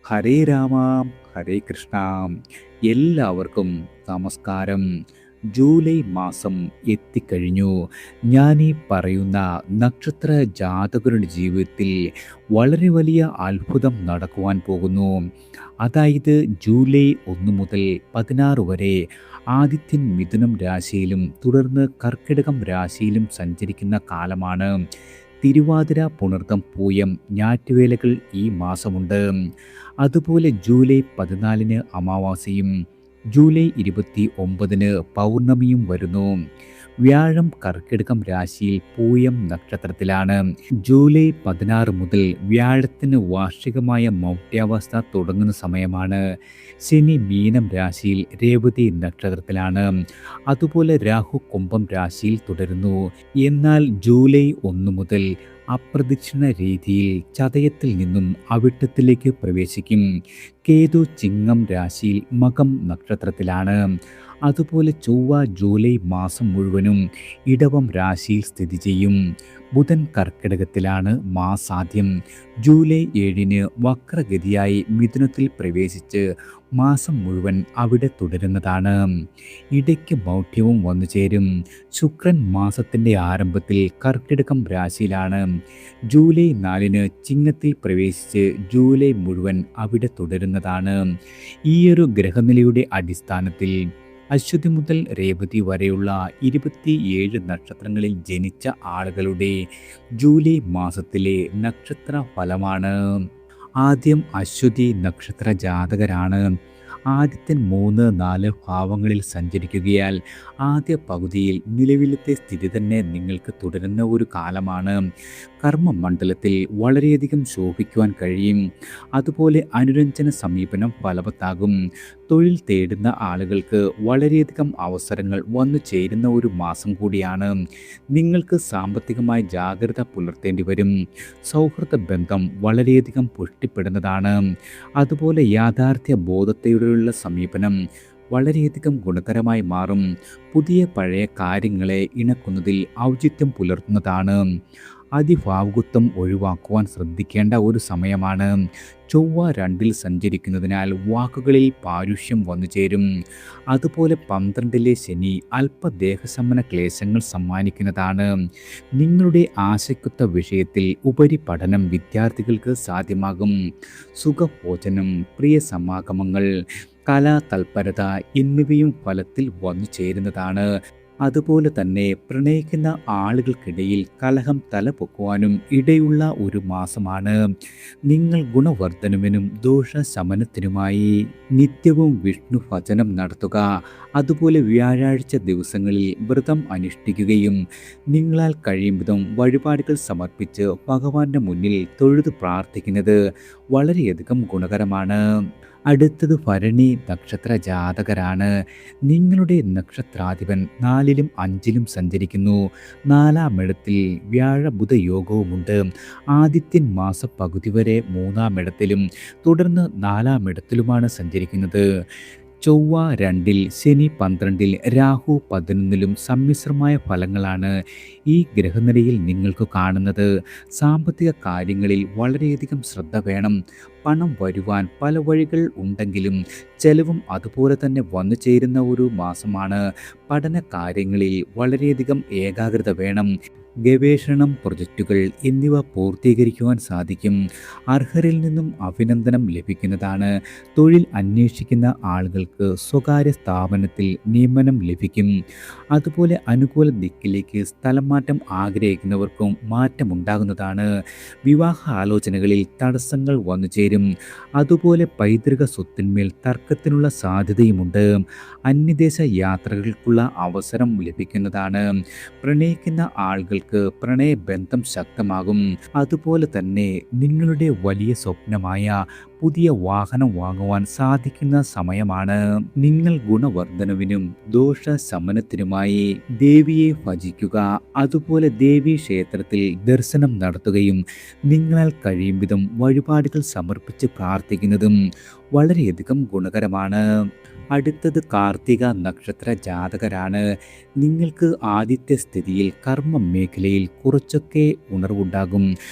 ഹരേ രാമ, ഹരേ കൃഷ്ണ. എല്ലാവർക്കും നമസ്കാരം. ജൂലൈ മാസം എത്തിക്കഴിഞ്ഞു. ഞാനീ പറയുന്ന നക്ഷത്ര ജാതകരുടെ ജീവിതത്തിൽ വളരെ വലിയ അത്ഭുതം നടക്കുവാൻ പോകുന്നു. അതായത് ജൂലൈ 1 മുതൽ 16 വരെ ആദിത്യൻ മിഥുനം രാശിയിലും തുടർന്ന് കർക്കിടകം രാശിയിലും സഞ്ചരിക്കുന്ന കാലമാണ്. തിരുവാതിര, പുണർതം, പൂയം, ഞാറ്റുവേലകൾ ഈ മാസമുണ്ട്. അതുപോലെ ജൂലൈ 14 അമാവാസിയും ജൂലൈ 29 പൗർണമിയും വരുന്നു. വ്യാഴം കർക്കിടകം രാശിയിൽ പൂയം നക്ഷത്രത്തിലാണ്. ജൂലൈ 16 മുതൽ വ്യാഴത്തിന് വാർഷികമായ മൗഢ്യാവസ്ഥ തുടങ്ങുന്ന സമയമാണ്. ശനി മീനം രാശിയിൽ രേവതി നക്ഷത്രത്തിലാണ്. അതുപോലെ രാഹു കുംഭം രാശിയിൽ തുടരുന്നു. എന്നാൽ ജൂലൈ 1 മുതൽ അപ്രദക്ഷിണ രീതിയിൽ ചതയത്തിൽ നിന്നും അവിട്ടത്തിലേക്ക് പ്രവേശിക്കും. കേതു ചിങ്ങം രാശിയിൽ മകം നക്ഷത്രത്തിലാണ്. അതുപോലെ ചൊവ്വ ജൂലൈ മാസം മുഴുവനും ഇടവം രാശിയിൽ സ്ഥിതി ചെയ്യും. ബുധൻ കർക്കിടകത്തിലാണ് മാസാദ്യം. ജൂലൈ 7 വക്രഗതിയായി മിഥുനത്തിൽ പ്രവേശിച്ച് മാസം മുഴുവൻ അവിടെ തുടരുന്നതാണ്. ഇടയ്ക്ക് മൗഢ്യവും വന്നു ചേരും. ശുക്രൻ മാസത്തിൻ്റെ ആരംഭത്തിൽ കർക്കിടകം രാശിയിലാണ്. ജൂലൈ 4 ചിങ്ങത്തിൽ പ്രവേശിച്ച് ജൂലൈ മുഴുവൻ അവിടെ തുടരുന്നതാണ്. ഈയൊരു ഗ്രഹനിലയുടെ അടിസ്ഥാനത്തിൽ അശ്വതി മുതൽ രേവതി വരെയുള്ള 27 നക്ഷത്രങ്ങളിൽ ജനിച്ച ആളുകളുടെ ജൂലൈ മാസത്തിലെ നക്ഷത്ര ഫലമാണ്. ആദ്യം അശ്വതി നക്ഷത്ര ജാതകരാണ്. ആദിത്യൻ 3, 4 ഭാവങ്ങളിൽ സഞ്ചരിക്കുകയാൽ ആദ്യ പകുതിയിൽ നിലവിലത്തെ സ്ഥിതി തന്നെ നിങ്ങൾക്ക് തുടരുന്ന ഒരു കാലമാണ്. കർമ്മമണ്ഡലത്തിൽ വളരെയധികം ശോഭിക്കുവാൻ കഴിയും. അതുപോലെ അനുരഞ്ജന സമീപനം ഫലവത്താകും. തൊഴിൽ തേടുന്ന ആളുകൾക്ക് വളരെയധികം അവസരങ്ങൾ വന്നു ചേരുന്ന ഒരു മാസം കൂടിയാണ്. നിങ്ങൾക്ക് സാമ്പത്തികമായി ജാഗ്രത പുലർത്തേണ്ടി വരും. സൗഹൃദ ബന്ധം വളരെയധികം പുഷ്ടിപ്പെടുന്നതാണ്. അതുപോലെ യാഥാർത്ഥ്യ ബോധത്തോടെയുള്ള സമീപനം വളരെയധികം ഗുണകരമായി മാറും. പുതിയ പഴയ കാര്യങ്ങളെ ഇണക്കുന്നതിൽ ഔചിത്യം പുലർത്തുന്നതാണ്. അതിഭാവുകത്വം ഒഴിവാക്കുവാൻ ശ്രദ്ധിക്കേണ്ട ഒരു സമയമാണ്. ചൊവ്വ 2 സഞ്ചരിക്കുന്നതിനാൽ വാക്കുകളിൽ പാരുഷ്യം വന്നു ചേരും. അതുപോലെ 12 ശനി അല്പദേഹശമന ക്ലേശങ്ങൾ സമ്മാനിക്കുന്നതാണ്. നിങ്ങളുടെ ആശയ്ക്കൊത്ത വിഷയത്തിൽ ഉപരിപഠനം വിദ്യാർത്ഥികൾക്ക് സാധ്യമാകും. സുഖഭോജനം, പ്രിയ സമാഗമങ്ങൾ, കലാതൽപരത എന്നിവയും ഫലത്തിൽ വന്നു ചേരുന്നതാണ്. അതുപോലെ തന്നെ പ്രണയിക്കുന്ന ആളുകൾക്കിടയിൽ കലഹം തലപൊക്കുവാനും ഇടയുള്ള ഒരു മാസമാണ്. നിങ്ങൾ ഗുണവർദ്ധനവിനും ദോഷശമനത്തിനുമായി നിത്യവും വിഷ്ണു ഭജനം നടത്തുക. അതുപോലെ വ്യാഴാഴ്ച ദിവസങ്ങളിൽ വ്രതം അനുഷ്ഠിക്കുകയും നിങ്ങളാൽ കഴിയും വിധം വഴിപാടുകൾ സമർപ്പിച്ച് ഭഗവാന്റെ മുന്നിൽ തൊഴുത് പ്രാർത്ഥിക്കുന്നത് വളരെയധികം ഗുണകരമാണ്. അടുത്തത് ഭരണി നക്ഷത്ര ജാതകരാണ്. നിങ്ങളുടെ നക്ഷത്രാധിപൻ 4 5 സഞ്ചരിക്കുന്നു. 4-ാം ഇടത്തിൽ വ്യാഴബുധ യോഗവുമുണ്ട്. ആദിത്യൻ മാസപ്പകുതി വരെ 3-ാം ഇടത്തിലും തുടർന്ന് 4-ാം ഇടത്തിലുമാണ് സഞ്ചരിക്കുന്നത്. ചൊവ്വ 2, ശനി 12, രാഹു 11 സമ്മിശ്രമായ ഫലങ്ങളാണ് ഈ ഗ്രഹനിലയിൽ നിങ്ങൾക്ക് കാണുന്നത്. സാമ്പത്തിക കാര്യങ്ങളിൽ വളരെയധികം ശ്രദ്ധ വേണം. പണം വരുവാൻ പല വഴികൾ ഉണ്ടെങ്കിലും ചെലവും അതുപോലെ തന്നെ വന്നു ചേരുന്ന ഒരു മാസമാണ്. പഠന കാര്യങ്ങളിൽ വളരെയധികം ഏകാഗ്രത വേണം. ഗവേഷണം, പ്രൊജക്റ്റുകൾ എന്നിവ പൂർത്തീകരിക്കുവാൻ സാധിക്കും. അർഹരിൽ നിന്നും അഭിനന്ദനം ലഭിക്കുന്നതാണ്. തൊഴിൽ അന്വേഷിക്കുന്ന ആളുകൾക്ക് സ്വകാര്യ സ്ഥാപനത്തിൽ നിയമനം ലഭിക്കും. അതുപോലെ അനുകൂല ദിക്കിലേക്ക് സ്ഥലം മാറ്റം ആഗ്രഹിക്കുന്നവർക്കും മാറ്റമുണ്ടാകുന്നതാണ്. വിവാഹ ആലോചനകളിൽ തടസ്സങ്ങൾ വന്നു ചേരും. അതുപോലെ പൈതൃക സ്വത്തിന്മേൽ തർക്കത്തിനുള്ള സാധ്യതയുമുണ്ട്. അന്യദേശ യാത്രകൾക്കുള്ള അവസരം ലഭിക്കുന്നതാണ്. പ്രണയിക്കുന്ന ആളുകൾക്ക് പ്രണയബന്ധം ശക്തമാകും. അതുപോലെ തന്നെ നിങ്ങളുടെ വലിയ സ്വപ്നമായ പുതിയ വാഹനം വാങ്ങുവാൻ സാധിക്കുന്ന സമയമാണ്. നിങ്ങൾ ഗുണവർദ്ധനവിനും ദോഷശമനത്തിനുമായി ദേവിയെ ഭജിക്കുക. അതുപോലെ ദേവീ ക്ഷേത്രത്തിൽ ദർശനം നടത്തുകയും നിങ്ങളാൽ കഴിയും വിധം വഴിപാടുകൾ സമർപ്പിച്ച് പ്രാർത്ഥിക്കുന്നതും വളരെയധികം ഗുണകരമാണ്. അടുത്തത് കാർത്തിക നക്ഷത്ര ജാതകരാണ്. നിങ്ങൾക്ക് ആദിത്യസ്ഥിതിയിൽ കർമ്മ മേഖലയിൽ കുറച്ചൊക്കെ ഉണർവുണ്ടാകും.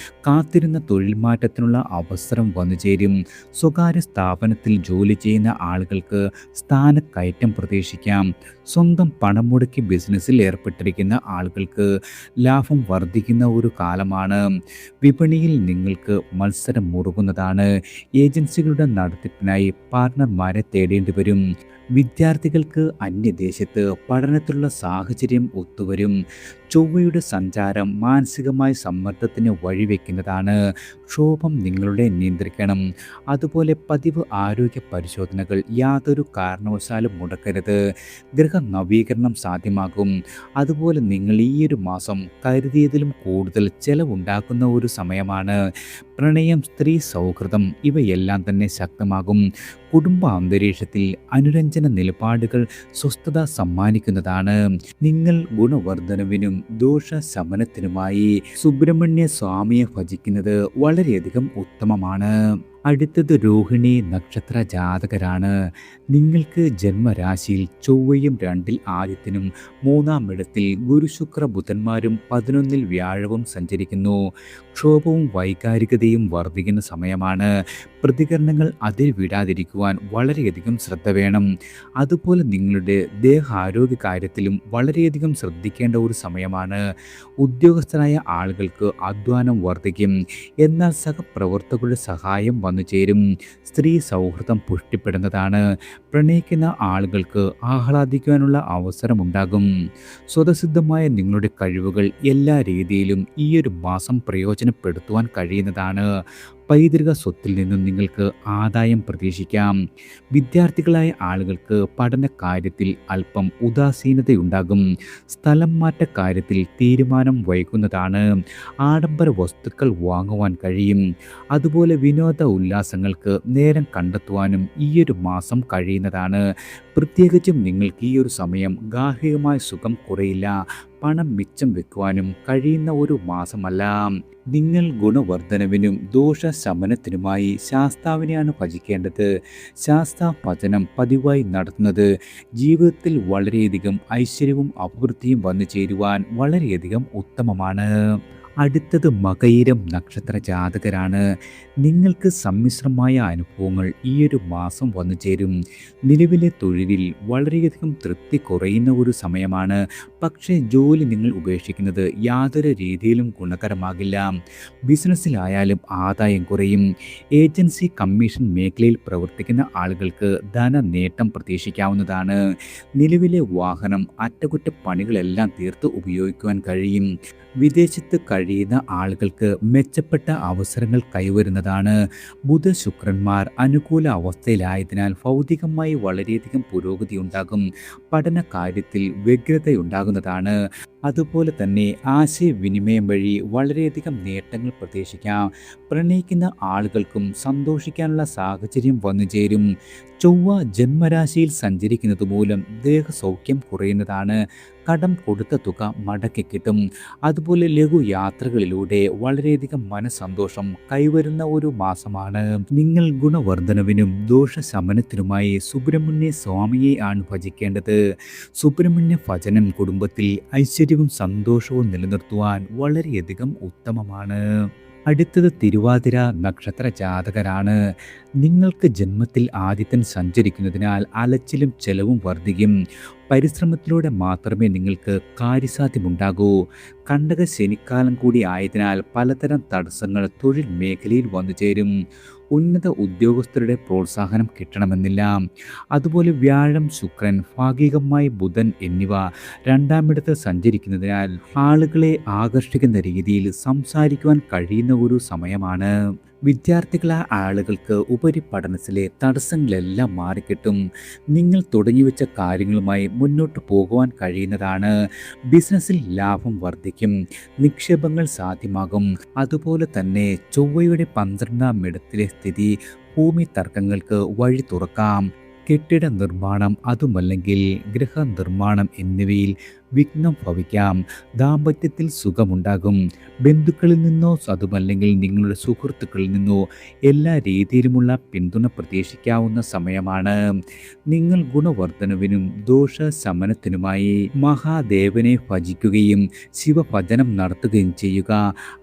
കാത്തിരുന്ന തൊഴിൽ മാറ്റത്തിനുള്ള അവസരം വന്നു ചേരും. സ്വകാര്യ സ്ഥാപനത്തിൽ ജോലി ചെയ്യുന്ന ആളുകൾക്ക് സ്ഥാനക്കയറ്റം പ്രതീക്ഷിക്കാം. സ്വന്തം പണം മുടക്കി ബിസിനസ്സിൽ ഏർപ്പെട്ടിരിക്കുന്ന ആളുകൾക്ക് ലാഭം വർദ്ധിക്കുന്ന ഒരു കാലമാണ്. വിപണിയിൽ നിങ്ങൾക്ക് മത്സരം മുറുകുന്നതാണ്. ഏജൻസികളുടെ നടത്തിപ്പിനായി പാർട്ണർമാരെ തേടേണ്ടി വരും. വിദ്യാർത്ഥികൾക്ക് അന്യദേശത്ത് പഠനത്തിലുള്ള സാഹചര്യം ഒത്തുവരും. ചൊവ്വയുടെ സഞ്ചാരം മാനസികമായ സമ്മർദ്ദത്തിന് വഴിവെക്കുന്നതാണ്. ക്ഷോഭം നിങ്ങളുടെ നിയന്ത്രിക്കണം. അതുപോലെ പതിവ് ആരോഗ്യ പരിശോധനകൾ യാതൊരു കാരണവശാലും മുടക്കരുത്. ഗൃഹനവീകരണം സാധ്യമാകും. അതുപോലെ നിങ്ങൾ ഈ ഒരു മാസം കരുതിയതിലും കൂടുതൽ ചെലവുണ്ടാക്കുന്ന ഒരു സമയമാണ്. പ്രണയം, സ്ത്രീ സൗഹൃദം ഇവയെല്ലാം തന്നെ ശക്തമാകും. കുടുംബ അന്തരീക്ഷത്തിൽ അനുരഞ്ജന നിലപാടുകൾ സ്വസ്ഥത സമ്മാനിക്കുന്നതാണ്. നിങ്ങൾ ഗുണവർദ്ധനവിനും ദോഷശമനത്തിനുമായി സുബ്രഹ്മണ്യ സ്വാമിയെ ഭജിക്കുന്നത് വളരെയധികം ഉത്തമമാണ്. അടുത്തത് രോഹിണി നക്ഷത്ര ജാതകരാണ്. നിങ്ങൾക്ക് ജന്മരാശിയിൽ ചൊവ്വയും 2-ൽ ആദിത്യനും 3-ം ഇടത്തിൽ ഗുരു ശുക്ര ബുധന്മാരും 11-ൽ വ്യാഴവും സഞ്ചരിക്കുന്നു. ക്ഷോഭവും വൈകാരികതയും വർദ്ധിക്കുന്ന സമയമാണ്. പ്രതികരണങ്ങൾ അതിൽ വിടാതിരിക്കുവാൻ വളരെയധികം ശ്രദ്ധ വേണം. അതുപോലെ നിങ്ങളുടെ ദേഹാരോഗ്യ കാര്യത്തിലും വളരെയധികം ശ്രദ്ധിക്കേണ്ട ഒരു സമയമാണ്. ഉദ്യോഗസ്ഥരായ ആളുകൾക്ക് അധ്വാനം വർദ്ധിക്കും. എന്നാൽ സഹപ്രവർത്തകരുടെ സഹായം വന്നു ചേരും. സ്ത്രീ സൗഹൃദം പുഷ്ടിപ്പെടുന്നതാണ്. പ്രണയിക്കുന്ന ആളുകൾക്ക് ആഹ്ലാദിക്കുവാനുള്ള അവസരമുണ്ടാകും. സ്വതസിദ്ധമായ നിങ്ങളുടെ കഴിവുകൾ എല്ലാ രീതിയിലും ഈ ഒരു മാസം പ്രയോജനപ്പെടുത്തുവാൻ കഴിയുന്നതാണ്. പൈതൃക സ്വത്തിൽ നിന്നും നിങ്ങൾക്ക് ആദായം പ്രതീക്ഷിക്കാം. വിദ്യാർത്ഥികളായ ആളുകൾക്ക് പഠന കാര്യത്തിൽ അല്പം ഉദാസീനതയുണ്ടാകും. സ്ഥലം മാറ്റ കാര്യത്തിൽ തീരുമാനം വൈകുന്നതാണ്. ആഡംബര വസ്തുക്കൾ വാങ്ങുവാൻ കഴിയും. അതുപോലെ വിനോദ ഉല്ലാസങ്ങൾക്ക് നേരം കണ്ടെത്തുവാനും ഈയൊരു മാസം കഴിയുന്നതാണ്. പ്രത്യേകിച്ചും നിങ്ങൾക്ക് ഈ ഒരു സമയം ഗാർഹികമായ സുഖം കുറയില്ല. പണം മിച്ചം വെക്കുവാനും കഴിയുന്ന ഒരു മാസമല്ല. നിങ്ങൾ ഗുണവർദ്ധനവിനും ദോഷശമനത്തിനുമായി ശാസ്താവിനെയാണ് ഭജിക്കേണ്ടത്. ശാസ്താ ഭജനം പതിവായി നടത്തുന്നത് ജീവിതത്തിൽ വളരെയധികം ഐശ്വര്യവും അഭിവൃദ്ധിയും വന്നു ചേരുവാൻ വളരെയധികം ഉത്തമമാണ്. അടുത്തത് മകയിരം നക്ഷത്ര ജാതകരാണ്. നിങ്ങൾക്ക് സമ്മിശ്രമായ അനുഭവങ്ങൾ ഈ ഒരു മാസം വന്നു ചേരും. നിലവിലെ തൊഴിലിൽ വളരെയധികം തൃപ്തി കുറയുന്ന ഒരു സമയമാണ്. പക്ഷേ ജോലി നിങ്ങൾ ഉപേക്ഷിക്കുന്നത് യാതൊരു രീതിയിലും ഗുണകരമാകില്ല. ബിസിനസ്സിലായാലും ആദായം കുറയും. ഏജൻസി കമ്മീഷൻ മേഖലയിൽ പ്രവർത്തിക്കുന്ന ആളുകൾക്ക് ധന നേട്ടം പ്രതീക്ഷിക്കാവുന്നതാണ്. നിലവിലെ വാഹനം, അറ്റകുറ്റപ്പണികളെല്ലാം തീർത്ത് ഉപയോഗിക്കുവാൻ കഴിയും. വിദേശത്ത് കഴിയുന്ന ആളുകൾക്ക് മെച്ചപ്പെട്ട അവസരങ്ങൾ കൈവരുന്നതാണ്. ബുധ ശുക്രന്മാർ അനുകൂല അവസ്ഥയിലായതിനാൽ ഭൗതികമായി വളരെയധികം പുരോഗതി ഉണ്ടാകും. പഠന കാര്യത്തിൽ വ്യഗ്രതയുണ്ടാകുന്നതാണ്. അതുപോലെ തന്നെ ആശയവിനിമയം വഴി വളരെയധികം നേട്ടങ്ങൾ പ്രതീക്ഷിക്കാം. പ്രണയിക്കുന്ന ആളുകൾക്കും സന്തോഷിക്കാനുള്ള സാഹചര്യം വന്നു ചേരും. ചൊവ്വ ജന്മരാശിയിൽ സഞ്ചരിക്കുന്നത് മൂലം ദേഹസൗഖ്യം കുറയുന്നതാണ്. കടം കൊടുത്ത തുക മടക്കി കിട്ടും. അതുപോലെ ലഘു യാത്രകളിലൂടെ വളരെയധികം മനസ്സന്തോഷം കൈവരുന്ന ഒരു മാസമാണ്. നിങ്ങൾ ഗുണവർദ്ധനവിനും ദോഷശമനത്തിനുമായി സുബ്രഹ്മണ്യ സ്വാമിയെ ആണ് ഭജിക്കേണ്ടത്. സുബ്രഹ്മണ്യ ഭജനം കുടുംബത്തിൽ ഐശ്വര്യവും സന്തോഷവും നിലനിർത്തുവാൻ വളരെയധികം ഉത്തമമാണ്. അടുത്തത് തിരുവാതിര നക്ഷത്ര ജാതകരാണ്. നിങ്ങൾക്ക് ജന്മത്തിൽ ആദിത്യൻ സഞ്ചരിക്കുന്നതിനാൽ അലച്ചിലും ചെലവും വർദ്ധിക്കും. പരിശ്രമത്തിലൂടെ മാത്രമേ നിങ്ങൾക്ക് കാര്യസാധ്യമുണ്ടാകൂ. കണ്ടക ശനിക്കാലം കൂടി ആയതിനാൽ പലതരം തടസ്സങ്ങൾ തൊഴിൽ മേഖലയിൽ വന്നു ചേരും. ഉന്നത ഉദ്യോഗസ്ഥരുടെ പ്രോത്സാഹനം കിട്ടണമെന്നില്ല. അതുപോലെ വ്യാഴം, ശുക്രൻ, ഭാഗികമായി ബുധൻ എന്നിവ 2-ം ഇടത്ത് സഞ്ചരിക്കുന്നതിനാൽ ആളുകളെ ആകർഷിക്കുന്ന രീതിയിൽ സംസാരിക്കുവാൻ കഴിയുന്ന ഒരു സമയമാണ്. വിദ്യാർത്ഥികളായ ആളുകൾക്ക് ഉപരിപഠനത്തിലെ തടസ്സങ്ങളെല്ലാം മാറിക്കിട്ടും. നിങ്ങൾ തുടങ്ങിവെച്ച കാര്യങ്ങളുമായി മുന്നോട്ട് പോകുവാൻ കഴിയുന്നതാണ്. ബിസിനസ്സിൽ ലാഭം വർദ്ധിക്കും. നിക്ഷേപങ്ങൾ സാധ്യമാകും. അതുപോലെ തന്നെ ചൊവ്വയുടെ 12-ം ഇടത്തിലെ സ്ഥിതി ഭൂമി തർക്കങ്ങൾക്ക് വഴി തുറക്കാം. കെട്ടിട നിർമ്മാണം, അതുമല്ലെങ്കിൽ ഗൃഹനിർമ്മാണം എന്നിവയിൽ വിഘ്നം ഭവിക്കാം. ദാമ്പത്യത്തിൽ സുഖമുണ്ടാകും. ബന്ധുക്കളിൽ നിന്നോ അതുമല്ലെങ്കിൽ നിങ്ങളുടെ സുഹൃത്തുക്കളിൽ നിന്നോ എല്ലാ രീതിയിലുമുള്ള പിന്തുണ പ്രതീക്ഷിക്കാവുന്ന സമയമാണ്. നിങ്ങൾ ഗുണവർദ്ധനവിനും ദോഷശമനത്തിനുമായി മഹാദേവനെ ഭജിക്കുകയും ശിവഭജനം നടത്തുകയും ചെയ്യുക.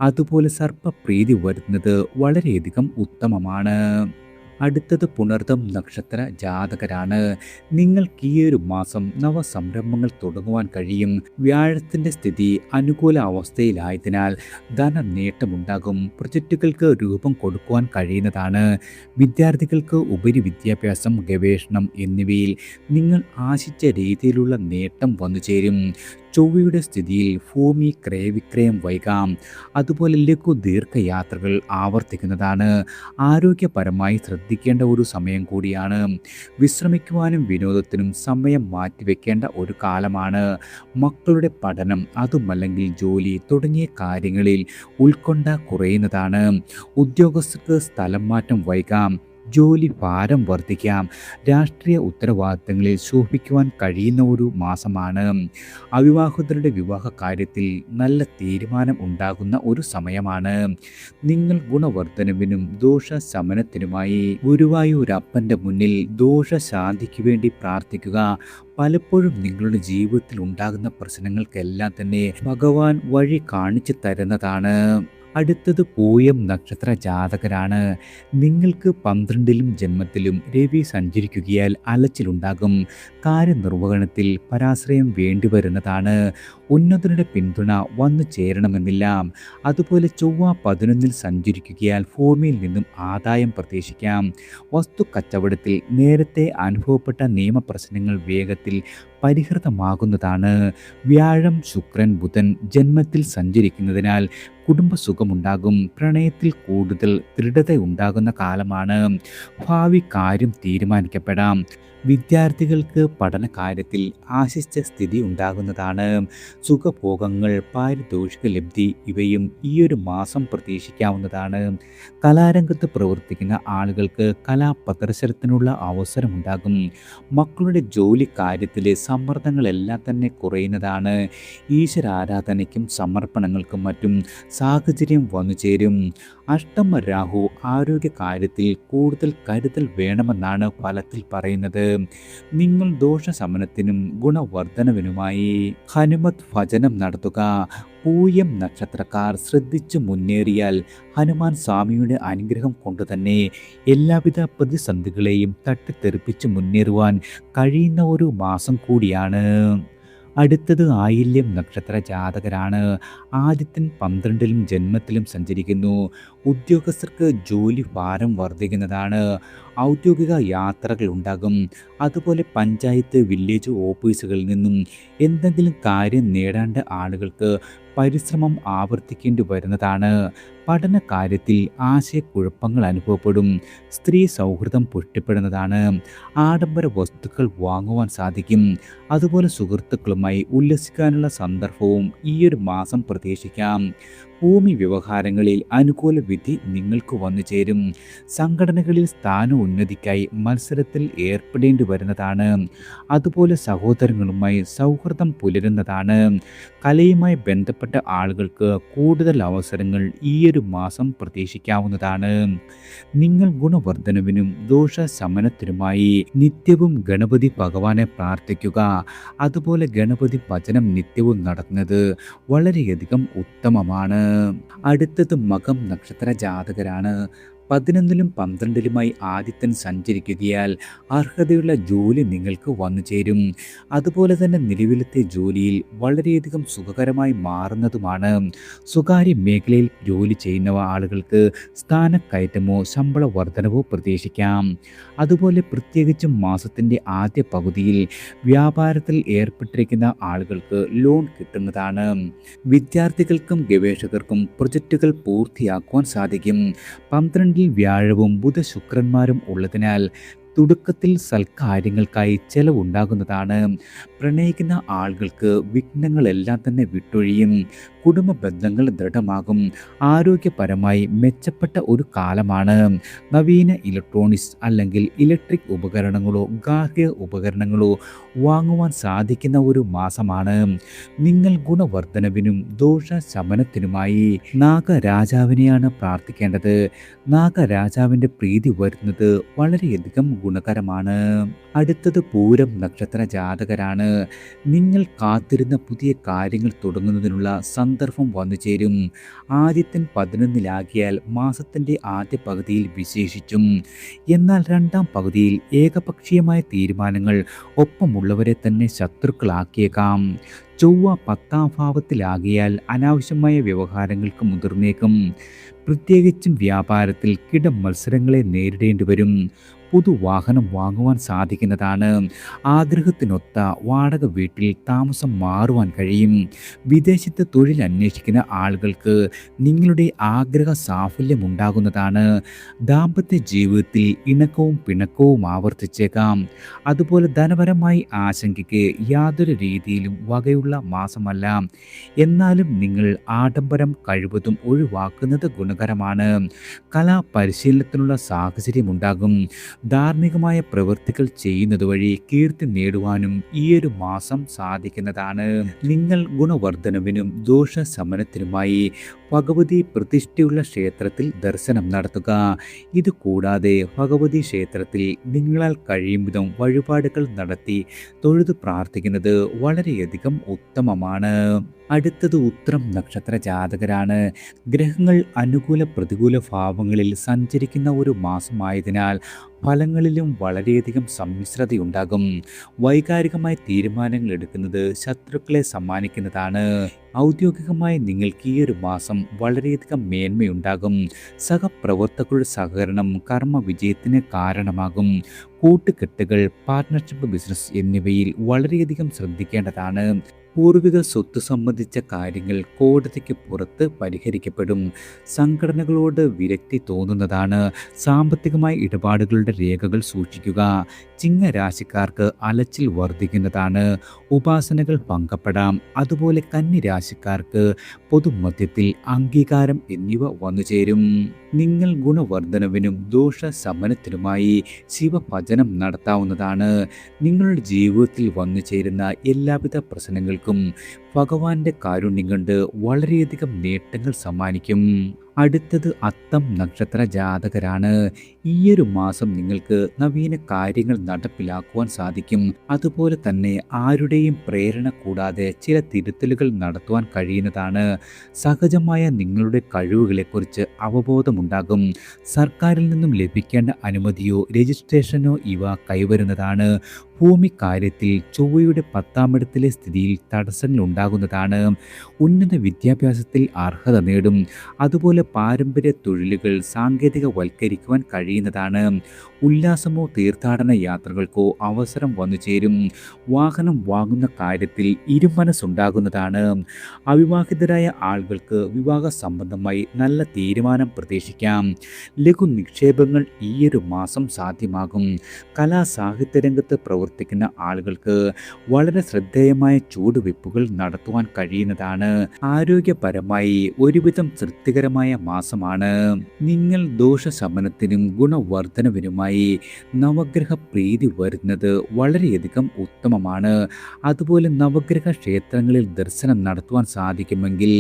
അതുപോലെ സർപ്പപ്രീതി വരുന്നത് വളരെയധികം ഉത്തമമാണ്. അടുത്തത് പുണർതം നക്ഷത്ര ജാതകരാണ്. നിങ്ങൾക്ക് ഈ ഒരു മാസം നവസംരംഭങ്ങൾ തുടങ്ങുവാൻ കഴിയും. വ്യാഴത്തിൻ്റെ സ്ഥിതി അനുകൂല അവസ്ഥയിലായതിനാൽ ധനനേട്ടമുണ്ടാകും. പ്രൊജക്റ്റുകൾക്ക് രൂപം കൊടുക്കുവാൻ കഴിയുന്നതാണ്. വിദ്യാർത്ഥികൾക്ക് ഉപരിവിദ്യാഭ്യാസം, ഗവേഷണം എന്നിവയിൽ നിങ്ങൾ ആശിച്ച രീതിയിലുള്ള നേട്ടം വന്നുചേരും. ചൊവ്വയുടെ സ്ഥിതിയിൽ ഭൂമി ക്രയവിക്രയം വൈകാം. അതുപോലെ ലഘു ദീർഘയാത്രകൾ ആവർത്തിക്കുന്നതാണ്. ആരോഗ്യപരമായി ശ്രദ്ധിക്കേണ്ട ഒരു സമയം കൂടിയാണ്. വിശ്രമിക്കുവാനും വിനോദത്തിനും സമയം മാറ്റിവെക്കേണ്ട ഒരു കാലമാണ്. മക്കളുടെ പഠനം, അതുമല്ലെങ്കിൽ ജോലി തുടങ്ങിയ കാര്യങ്ങളിൽ ഉത്കണ്ഠ കുറയുന്നതാണ്. ഉദ്യോഗസ്ഥർക്ക് സ്ഥലം മാറ്റം വൈകാം. ജോലി ഭാരം വർദ്ധിക്കാം. രാഷ്ട്രീയ ഉത്തരവാദിത്തങ്ങളിൽ ശോഭിക്കുവാൻ കഴിയുന്ന ഒരു മാസമാണ്. അവിവാഹിതരുടെ വിവാഹ കാര്യത്തിൽ നല്ല തീരുമാനം ഉണ്ടാകുന്ന ഒരു സമയമാണ്. നിങ്ങൾ ഗുണവർദ്ധനവിനും ദോഷശമനത്തിനുമായി ഗുരുവായൂരപ്പൻ്റെ മുന്നിൽ ദോഷശാന്തിക്ക് വേണ്ടി പ്രാർത്ഥിക്കുക. പലപ്പോഴും നിങ്ങളുടെ ജീവിതത്തിൽ ഉണ്ടാകുന്ന പ്രശ്നങ്ങൾക്കെല്ലാം തന്നെ ഭഗവാൻ വഴി കാണിച്ചു തരുന്നതാണ്. അടുത്തത് പൂയം നക്ഷത്ര ജാതകരാണ്. നിങ്ങൾക്ക് 12ലും ജന്മത്തിലും രവി സഞ്ചരിക്കുകയാൽ അലച്ചിലുണ്ടാകും. കാര്യനിർവഹണത്തിൽ പരാശ്രയം വേണ്ടിവരുന്നതാണ്. ഉന്നതരുടെ പിന്തുണ വന്നു ചേരണമെന്നില്ല. അതുപോലെ ചൊവ്വ 11ൽ സഞ്ചരിക്കുകയാൽ ഭൂമിയിൽ നിന്നും ആദായം പ്രതീക്ഷിക്കാം. വസ്തു കച്ചവടത്തിൽ നേരത്തെ അനുഭവപ്പെട്ട നിയമപ്രശ്നങ്ങൾ വേഗത്തിൽ പരിഹൃതമാകുന്നതാണ്. വ്യാഴം, ശുക്രൻ, ബുധൻ ജന്മത്തിൽ സഞ്ചരിക്കുന്നതിനാൽ കുടുംബസുഖമുണ്ടാകും. പ്രണയത്തിൽ കൂടുതൽ ദൃഢതയുണ്ടാകുന്ന കാലമാണ്. ഭാവി കാര്യം തീരുമാനിക്കപ്പെടാം. വിദ്യാർത്ഥികൾക്ക് പഠനകാര്യത്തിൽ ആശിച്ച സ്ഥിതി ഉണ്ടാകുന്നതാണ്. സുഖഭോഗങ്ങൾ, പാരിതോഷിക ലബ്ധി ഇവയും ഈ ഒരു മാസം പ്രതീക്ഷിക്കാവുന്നതാണ്. കലാരംഗത്ത് പ്രവർത്തിക്കുന്ന ആളുകൾക്ക് കലാപ്രദർശനത്തിനുള്ള അവസരമുണ്ടാകും. മക്കളുടെ ജോലി കാര്യത്തിലെ സമ്മർദ്ദങ്ങളെല്ലാം തന്നെ കുറയുന്നതാണ്. ഈശ്വരാരാധനയ്ക്കും സമർപ്പണങ്ങൾക്കും മറ്റും സാഹചര്യം വന്നുചേരും. അഷ്ടമ രാഹു ആരോഗ്യ കാര്യത്തിൽ കൂടുതൽ കരുതൽ വേണമെന്നാണ് ഫലത്തിൽ പറയുന്നത്. നിങ്ങൾ ദോഷശമനത്തിനും ഗുണവർദ്ധനവിനുമായി ഹനുമത് ഭജനം നടത്തുക. പൂയം നക്ഷത്രക്കാർ ശ്രദ്ധിച്ചു മുന്നേറിയാൽ ഹനുമാൻ സ്വാമിയുടെ അനുഗ്രഹം കൊണ്ട് തന്നെ എല്ലാവിധ പ്രതിസന്ധികളെയും തട്ടിത്തെറിപ്പിച്ച് മുന്നേറുവാൻ കഴിയുന്ന ഒരു മാസം കൂടിയാണ്. അടുത്തത് ആയില്യം നക്ഷത്ര ജാതകരാണ്. ആദിത്യൻ 12ലും ജന്മത്തിലും സഞ്ചരിക്കുന്നു. ഉദ്യോഗസ്ഥർക്ക് ജോലി ഭാരം വർദ്ധിക്കുന്നതാണ്. ഔദ്യോഗിക യാത്രകൾ ഉണ്ടാകും. അതുപോലെ പഞ്ചായത്ത്, വില്ലേജ് ഓഫീസുകളിൽ നിന്നും എന്തെങ്കിലും കാര്യം നേടേണ്ട ആളുകൾക്ക് പരിശ്രമം ആവർത്തിക്കേണ്ടി വരുന്നതാണ്. പഠന കാര്യത്തിൽ ആശയക്കുഴപ്പങ്ങൾ അനുഭവപ്പെടും. സ്ത്രീ സൗഹൃദം പുഷ്ടിപ്പെടുന്നതാണ്. ആഡംബര വസ്തുക്കൾ വാങ്ങുവാൻ സാധിക്കും. അതുപോലെ സുഹൃത്തുക്കളുമായി ഉല്ലസിക്കാനുള്ള സന്ദർഭവും ഈ ഒരു മാസം പ്രതീക്ഷിക്കാം. ഭൂമി വ്യവഹാരങ്ങളിൽ അനുകൂല വിധി നിങ്ങൾക്ക് വന്നു ചേരും. സംഘടനകളിൽ സ്ഥാന ഉന്നതിക്കായി മത്സരത്തിൽ ഏർപ്പെടേണ്ടി വരുന്നതാണ്. അതുപോലെ സഹോദരങ്ങളുമായി സൗഹൃദം പുലരുന്നതാണ്. കലയുമായി ബന്ധപ്പെട്ട ആളുകൾക്ക് കൂടുതൽ അവസരങ്ങൾ ഈ ഒരു മാസം പ്രതീക്ഷിക്കാവുന്നതാണ്. നിങ്ങൾ ഗുണവർദ്ധനവിനും ദോഷശമനത്തിനുമായി നിത്യവും ഗണപതി ഭഗവാനെ പ്രാർത്ഥിക്കുക. അതുപോലെ ഗണപതി ഭജനം നിത്യവും നടത്തുന്നത് വളരെയധികം ഉത്തമമാണ്. അടുത്തത് മകം നക്ഷത്ര ജാതകരാണ്. 11ലും 12ലുമായി ആദിത്യൻ സഞ്ചരിക്കുകയാൽ അർഹതയുള്ള ജോലി നിങ്ങൾക്ക് വന്നു ചേരും. അതുപോലെ തന്നെ നിലവിലത്തെ ജോലിയിൽ വളരെയധികം സുഖകരമായി മാറുന്നതുമാണ്. സ്വകാര്യ മേഖലയിൽ ജോലി ചെയ്യുന്ന ആളുകൾക്ക് സ്ഥാനക്കയറ്റമോ ശമ്പള വർധനവോ പ്രതീക്ഷിക്കാം. അതുപോലെ പ്രത്യേകിച്ചും മാസത്തിൻ്റെ ആദ്യ പകുതിയിൽ വ്യാപാരത്തിൽ ഏർപ്പെട്ടിരിക്കുന്ന ആളുകൾക്ക് ലോൺ കിട്ടുന്നതാണ്. വിദ്യാർത്ഥികൾക്കും ഗവേഷകർക്കും പ്രൊജക്റ്റുകൾ പൂർത്തിയാക്കുവാൻ സാധിക്കും. 12ൽ വ്യാഴവും ബുധ ശുക്രന്മാരും ഉള്ളതിനാൽ തുടക്കത്തിൽ സൽക്കാര്യങ്ങൾക്കായി ചെലവുണ്ടാകുന്നതാണ്. പ്രണയിക്കുന്ന ആളുകൾക്ക് വിഘ്നങ്ങളെല്ലാം തന്നെ വിട്ടൊഴിയും. കുടുംബ ബന്ധങ്ങൾ ദൃഢമാകും. ആരോഗ്യപരമായി മെച്ചപ്പെട്ട ഒരു കാലമാണ്. നവീന ഇലക്ട്രോണിക്സ് അല്ലെങ്കിൽ ഇലക്ട്രിക് ഉപകരണങ്ങളോ ഗാർഹിക ഉപകരണങ്ങളോ വാങ്ങുവാൻ സാധിക്കുന്ന ഒരു മാസമാണ്. നിങ്ങൾ ഗുണവർദ്ധനവിനും ദോഷശമനത്തിനുമായി നാഗരാജാവിനെയാണ് പ്രാർത്ഥിക്കേണ്ടത്. നാഗരാജാവിൻ്റെ പ്രീതി വരുന്നത് വളരെയധികം ഗുണകരമാണ്. അടുത്തത് പൂരം നക്ഷത്ര ജാതകരാണ്. നിങ്ങൾ കാത്തിരുന്ന പുതിയ കാര്യങ്ങൾ തുടങ്ങുന്നതിനുള്ള സന്ദർഭം വന്നു ചേരും. ആദിത്യൻ 11-ലാകിയാൽ മാസത്തിൻ്റെ ആദ്യ പകുതിയിൽ വിശേഷിച്ചും. എന്നാൽ രണ്ടാം പകുതിയിൽ ഏകപക്ഷീയമായ തീരുമാനങ്ങൾ ഒപ്പമുള്ളവരെ തന്നെ ശത്രുക്കളാക്കിയേക്കാം. ചൊവ്വ 10-ാം ഭാവത്തിലാകിയാൽ അനാവശ്യമായ വ്യവഹാരങ്ങൾക്ക് മുതിർന്നേക്കും. പ്രത്യേകിച്ചും വ്യാപാരത്തിൽ കിടമത്സരങ്ങളെ നേരിടേണ്ടി വരും. പുതുവാഹനം വാങ്ങുവാൻ സാധിക്കുന്നതാണ്. ആഗ്രഹത്തിനൊത്ത വാടക വീട്ടിൽ താമസം മാറുവാൻ കഴിയും. വിദേശത്ത് തൊഴിൽ അന്വേഷിക്കുന്ന ആളുകൾക്ക് നിങ്ങളുടെ ആഗ്രഹ സാഫല്യമുണ്ടാകുന്നതാണ്. ദാമ്പത്യ ജീവിതത്തിൽ ഇണക്കവും പിണക്കവും ആവർത്തിച്ചേക്കാം. അതുപോലെ ധനപരമായി ആശങ്കയ്ക്ക് യാതൊരു രീതിയിലും വകയുള്ള മാസമല്ല. എന്നാലും നിങ്ങൾ ആഡംബരം കഴിവതും ഒഴിവാക്കുന്നത് ഗുണകരമാണ്. കലാപരിശീലനത്തിനുള്ള സാഹചര്യമുണ്ടാകും. ധാർമ്മികമായ പ്രവൃത്തികൾ ചെയ്യുന്നത് വഴി കീർത്തി നേടുവാനും ഈയൊരു മാസം സാധിക്കുന്നതാണ്. നിങ്ങൾ ഗുണവർദ്ധനവിനും ദോഷശമനത്തിനുമായി ഭഗവതി പ്രതിഷ്ഠയുള്ള ക്ഷേത്രത്തിൽ ദർശനം നടത്തുക. ഇതുകൂടാതെ ഭഗവതി ക്ഷേത്രത്തിൽ നിങ്ങളാൽ കഴിയും വിധം വഴിപാടുകൾ നടത്തി തൊഴുതു പ്രാർത്ഥിക്കുന്നത് വളരെയധികം ഉത്തമമാണ്. അടുത്തത് ഉത്രം നക്ഷത്ര ജാതകരാണ്. ഗ്രഹങ്ങൾ അനുകൂല പ്രതികൂല ഭാവങ്ങളിൽ സഞ്ചരിക്കുന്ന ഒരു മാസമായതിനാൽ ഫലങ്ങളിലും വളരെയധികം സമ്മിശ്രതയുണ്ടാകും. വൈകാരികമായ തീരുമാനങ്ങൾ എടുക്കുന്നത് ശത്രുക്കളെ സമ്മാനിക്കുന്നതാണ്. ഔദ്യോഗികമായി നിങ്ങൾക്ക് ഈ ഒരു മാസം വളരെയധികം മേന്മയുണ്ടാകും. സഹപ്രവർത്തകരുടെ സഹകരണം കർമ്മ വിജയത്തിന് കാരണമാകും. കൂട്ടുകെട്ടുകൾ, പാർട്ട്ണർഷിപ്പ്, ബിസിനസ് എന്നിവയിൽ വളരെയധികം ശ്രദ്ധിക്കേണ്ടതാണ്. പൂർവിക സ്വത്ത് സംബന്ധിച്ച കാര്യങ്ങൾ കോടതിക്ക് പുറത്ത് പരിഹരിക്കപ്പെടും. സംഘടനകളോട് വിരക്തി തോന്നുന്നതാണ്. സാമ്പത്തികമായ ഇടപാടുകളുടെ രേഖകൾ സൂക്ഷിക്കുക. ചിങ്ങരാശിക്കാർക്ക് അലച്ചിൽ വർദ്ധിക്കുന്നതാണ്. ഉപാസനകൾ പങ്കപ്പെടാം. അതുപോലെ കന്നിരാശിക്കാർക്ക് പൊതുമധ്യത്തിൽ അംഗീകാരം എന്നിവ വന്നുചേരും. നിങ്ങൾ ഗുണവർദ്ധനവിനും ദോഷശമനത്തിനുമായി ശിവഭജനം നടത്താവുന്നതാണ്. നിങ്ങളുടെ ജീവിതത്തിൽ വന്നു ചേരുന്ന എല്ലാവിധ പ്രശ്നങ്ങൾക്കും ഭഗവാന്റെ കാരുണ്യം കൊണ്ട് വളരെയധികം നേട്ടങ്ങൾ സമ്മാനിക്കും. അടുത്തത് അത്തം നക്ഷത്ര ജാതകരാണ്. ഈയൊരു മാസം നിങ്ങൾക്ക് നവീന കാര്യങ്ങൾ നടപ്പിലാക്കുവാൻ സാധിക്കും. അതുപോലെ തന്നെ ആരുടെയും പ്രേരണ കൂടാതെ ചില തിരുത്തലുകൾ നടത്തുവാൻ കഴിയുന്നതാണ്. സഹജമായ നിങ്ങളുടെ കഴിവുകളെക്കുറിച്ച് അവബോധമുണ്ടാകും. സർക്കാരിൽ നിന്നും ലഭിക്കേണ്ട അനുമതിയോ രജിസ്ട്രേഷനോ ഇവ കൈവരുന്നതാണ്. ഭൂമി കാര്യത്തിൽ ചൊവ്വയുടെ 10-ാം ഇടത്തിലെ സ്ഥിതിയിൽ തടസ്സങ്ങൾ ഉണ്ടാകുന്നതാണ്. ഉന്നത വിദ്യാഭ്യാസത്തിൽ അർഹത നേടും. അതുപോലെ പാരമ്പര്യ തൊഴിലുകൾ സാങ്കേതികവൽക്കരിക്കുവാൻ കഴിയുന്നതാണ്. ഉല്ലാസമോ തീർത്ഥാടന യാത്രകൾക്കോ അവസരം വന്നു ചേരും. വാഹനം വാങ്ങുന്ന കാര്യത്തിൽ ഇരുമനസ്സുണ്ടാകുന്നതാണ്. അവിവാഹിതരായ ആളുകൾക്ക് വിവാഹ സംബന്ധമായി നല്ല തീരുമാനം പ്രതീക്ഷിക്കാം. ലഘു നിക്ഷേപങ്ങൾ ഈയൊരു മാസം സാധ്യമാകും. കലാ സാഹിത്യ രംഗത്ത് പ്രവർത്തിക്കുന്ന ആളുകൾക്ക് വളരെ ശ്രദ്ധേയമായ ചുവടുവയ്പ്പുകൾ നടത്തുവാൻ കഴിയുന്നതാണ്. ആരോഗ്യപരമായി ഒരുവിധം തൃപ്തികരമായ മാസമാണ്. നിങ്ങൾ ദോഷശമനത്തിനും ഗുണവർദ്ധനവിനുമായി നവഗ്രഹ പ്രീതി വരുന്നത് വളരെയധികം ഉത്തമമാണ്. അതുപോലെ നവഗ്രഹ ക്ഷേത്രങ്ങളിൽ ദർശനം നടത്തുവാൻ സാധിക്കുമെങ്കിൽ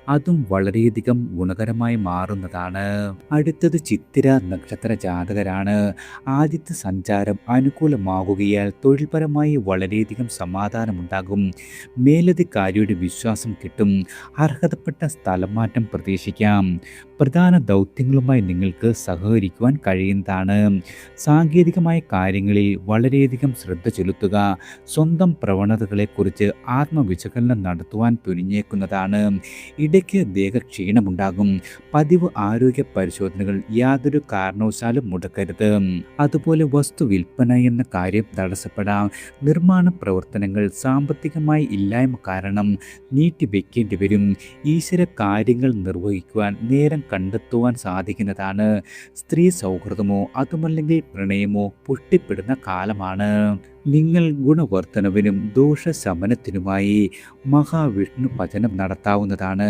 അതും വളരെയധികം ഗുണകരമായി മാറുന്നതാണ്. അടുത്തത് ചിത്തിര നക്ഷത്ര ജാതകരാണ്. ആദ്യത്തെ സഞ്ചാരം അനുകൂലമാകുകയാൽ തൊഴിൽപരമായി വളരെയധികം സമാധാനമുണ്ടാകും. മേലധികാരിയുടെ വിശ്വാസം കിട്ടും. അർഹതപ്പെട്ട സ്ഥലമാറ്റം പ്രതീക്ഷിക്കാം. പ്രധാന ദൗത്യങ്ങളുമായി നിങ്ങൾക്ക് സഹകരിക്കുവാൻ കഴിയുന്നതാണ്. സാങ്കേതികമായ കാര്യങ്ങളിൽ വളരെയധികം ശ്രദ്ധ ചെലുത്തുക. സ്വന്തം പ്രവണതകളെക്കുറിച്ച് ആത്മവിശകലനം നടത്തുവാൻ തുനിഞ്ഞേക്കുന്നതാണ്. ഇടയ്ക്ക് ദേഹക്ഷീണമുണ്ടാകും. പതിവ് ആരോഗ്യ പരിശോധനകൾ യാതൊരു കാരണവശാലും മുടക്കരുത്. അതുപോലെ വസ്തു വിൽപ്പന എന്ന കാര്യം തടസ്സപ്പെടാം. നിർമ്മാണ പ്രവർത്തനങ്ങൾ സാമ്പത്തികമായി ഇല്ലായ്മ കാരണം നീട്ടിവെക്കേണ്ടി വരും. ഈശ്വര കാര്യങ്ങൾ നിർവഹിക്കുവാൻ നേരം കണ്ടെത്തുവാൻ സാധിക്കുന്നതാണ്. സ്ത്രീ സൗഹൃദമോ അതുമല്ലെങ്കിൽ പ്രണയമോ പുഷ്ടിപ്പെടുന്ന കാലമാണ്. നിങ്ങൾ ഗുണവർദ്ധനവിനും ദോഷശമനത്തിനുമായി മഹാവിഷ്ണു ഭജനം നടത്താവുന്നതാണ്.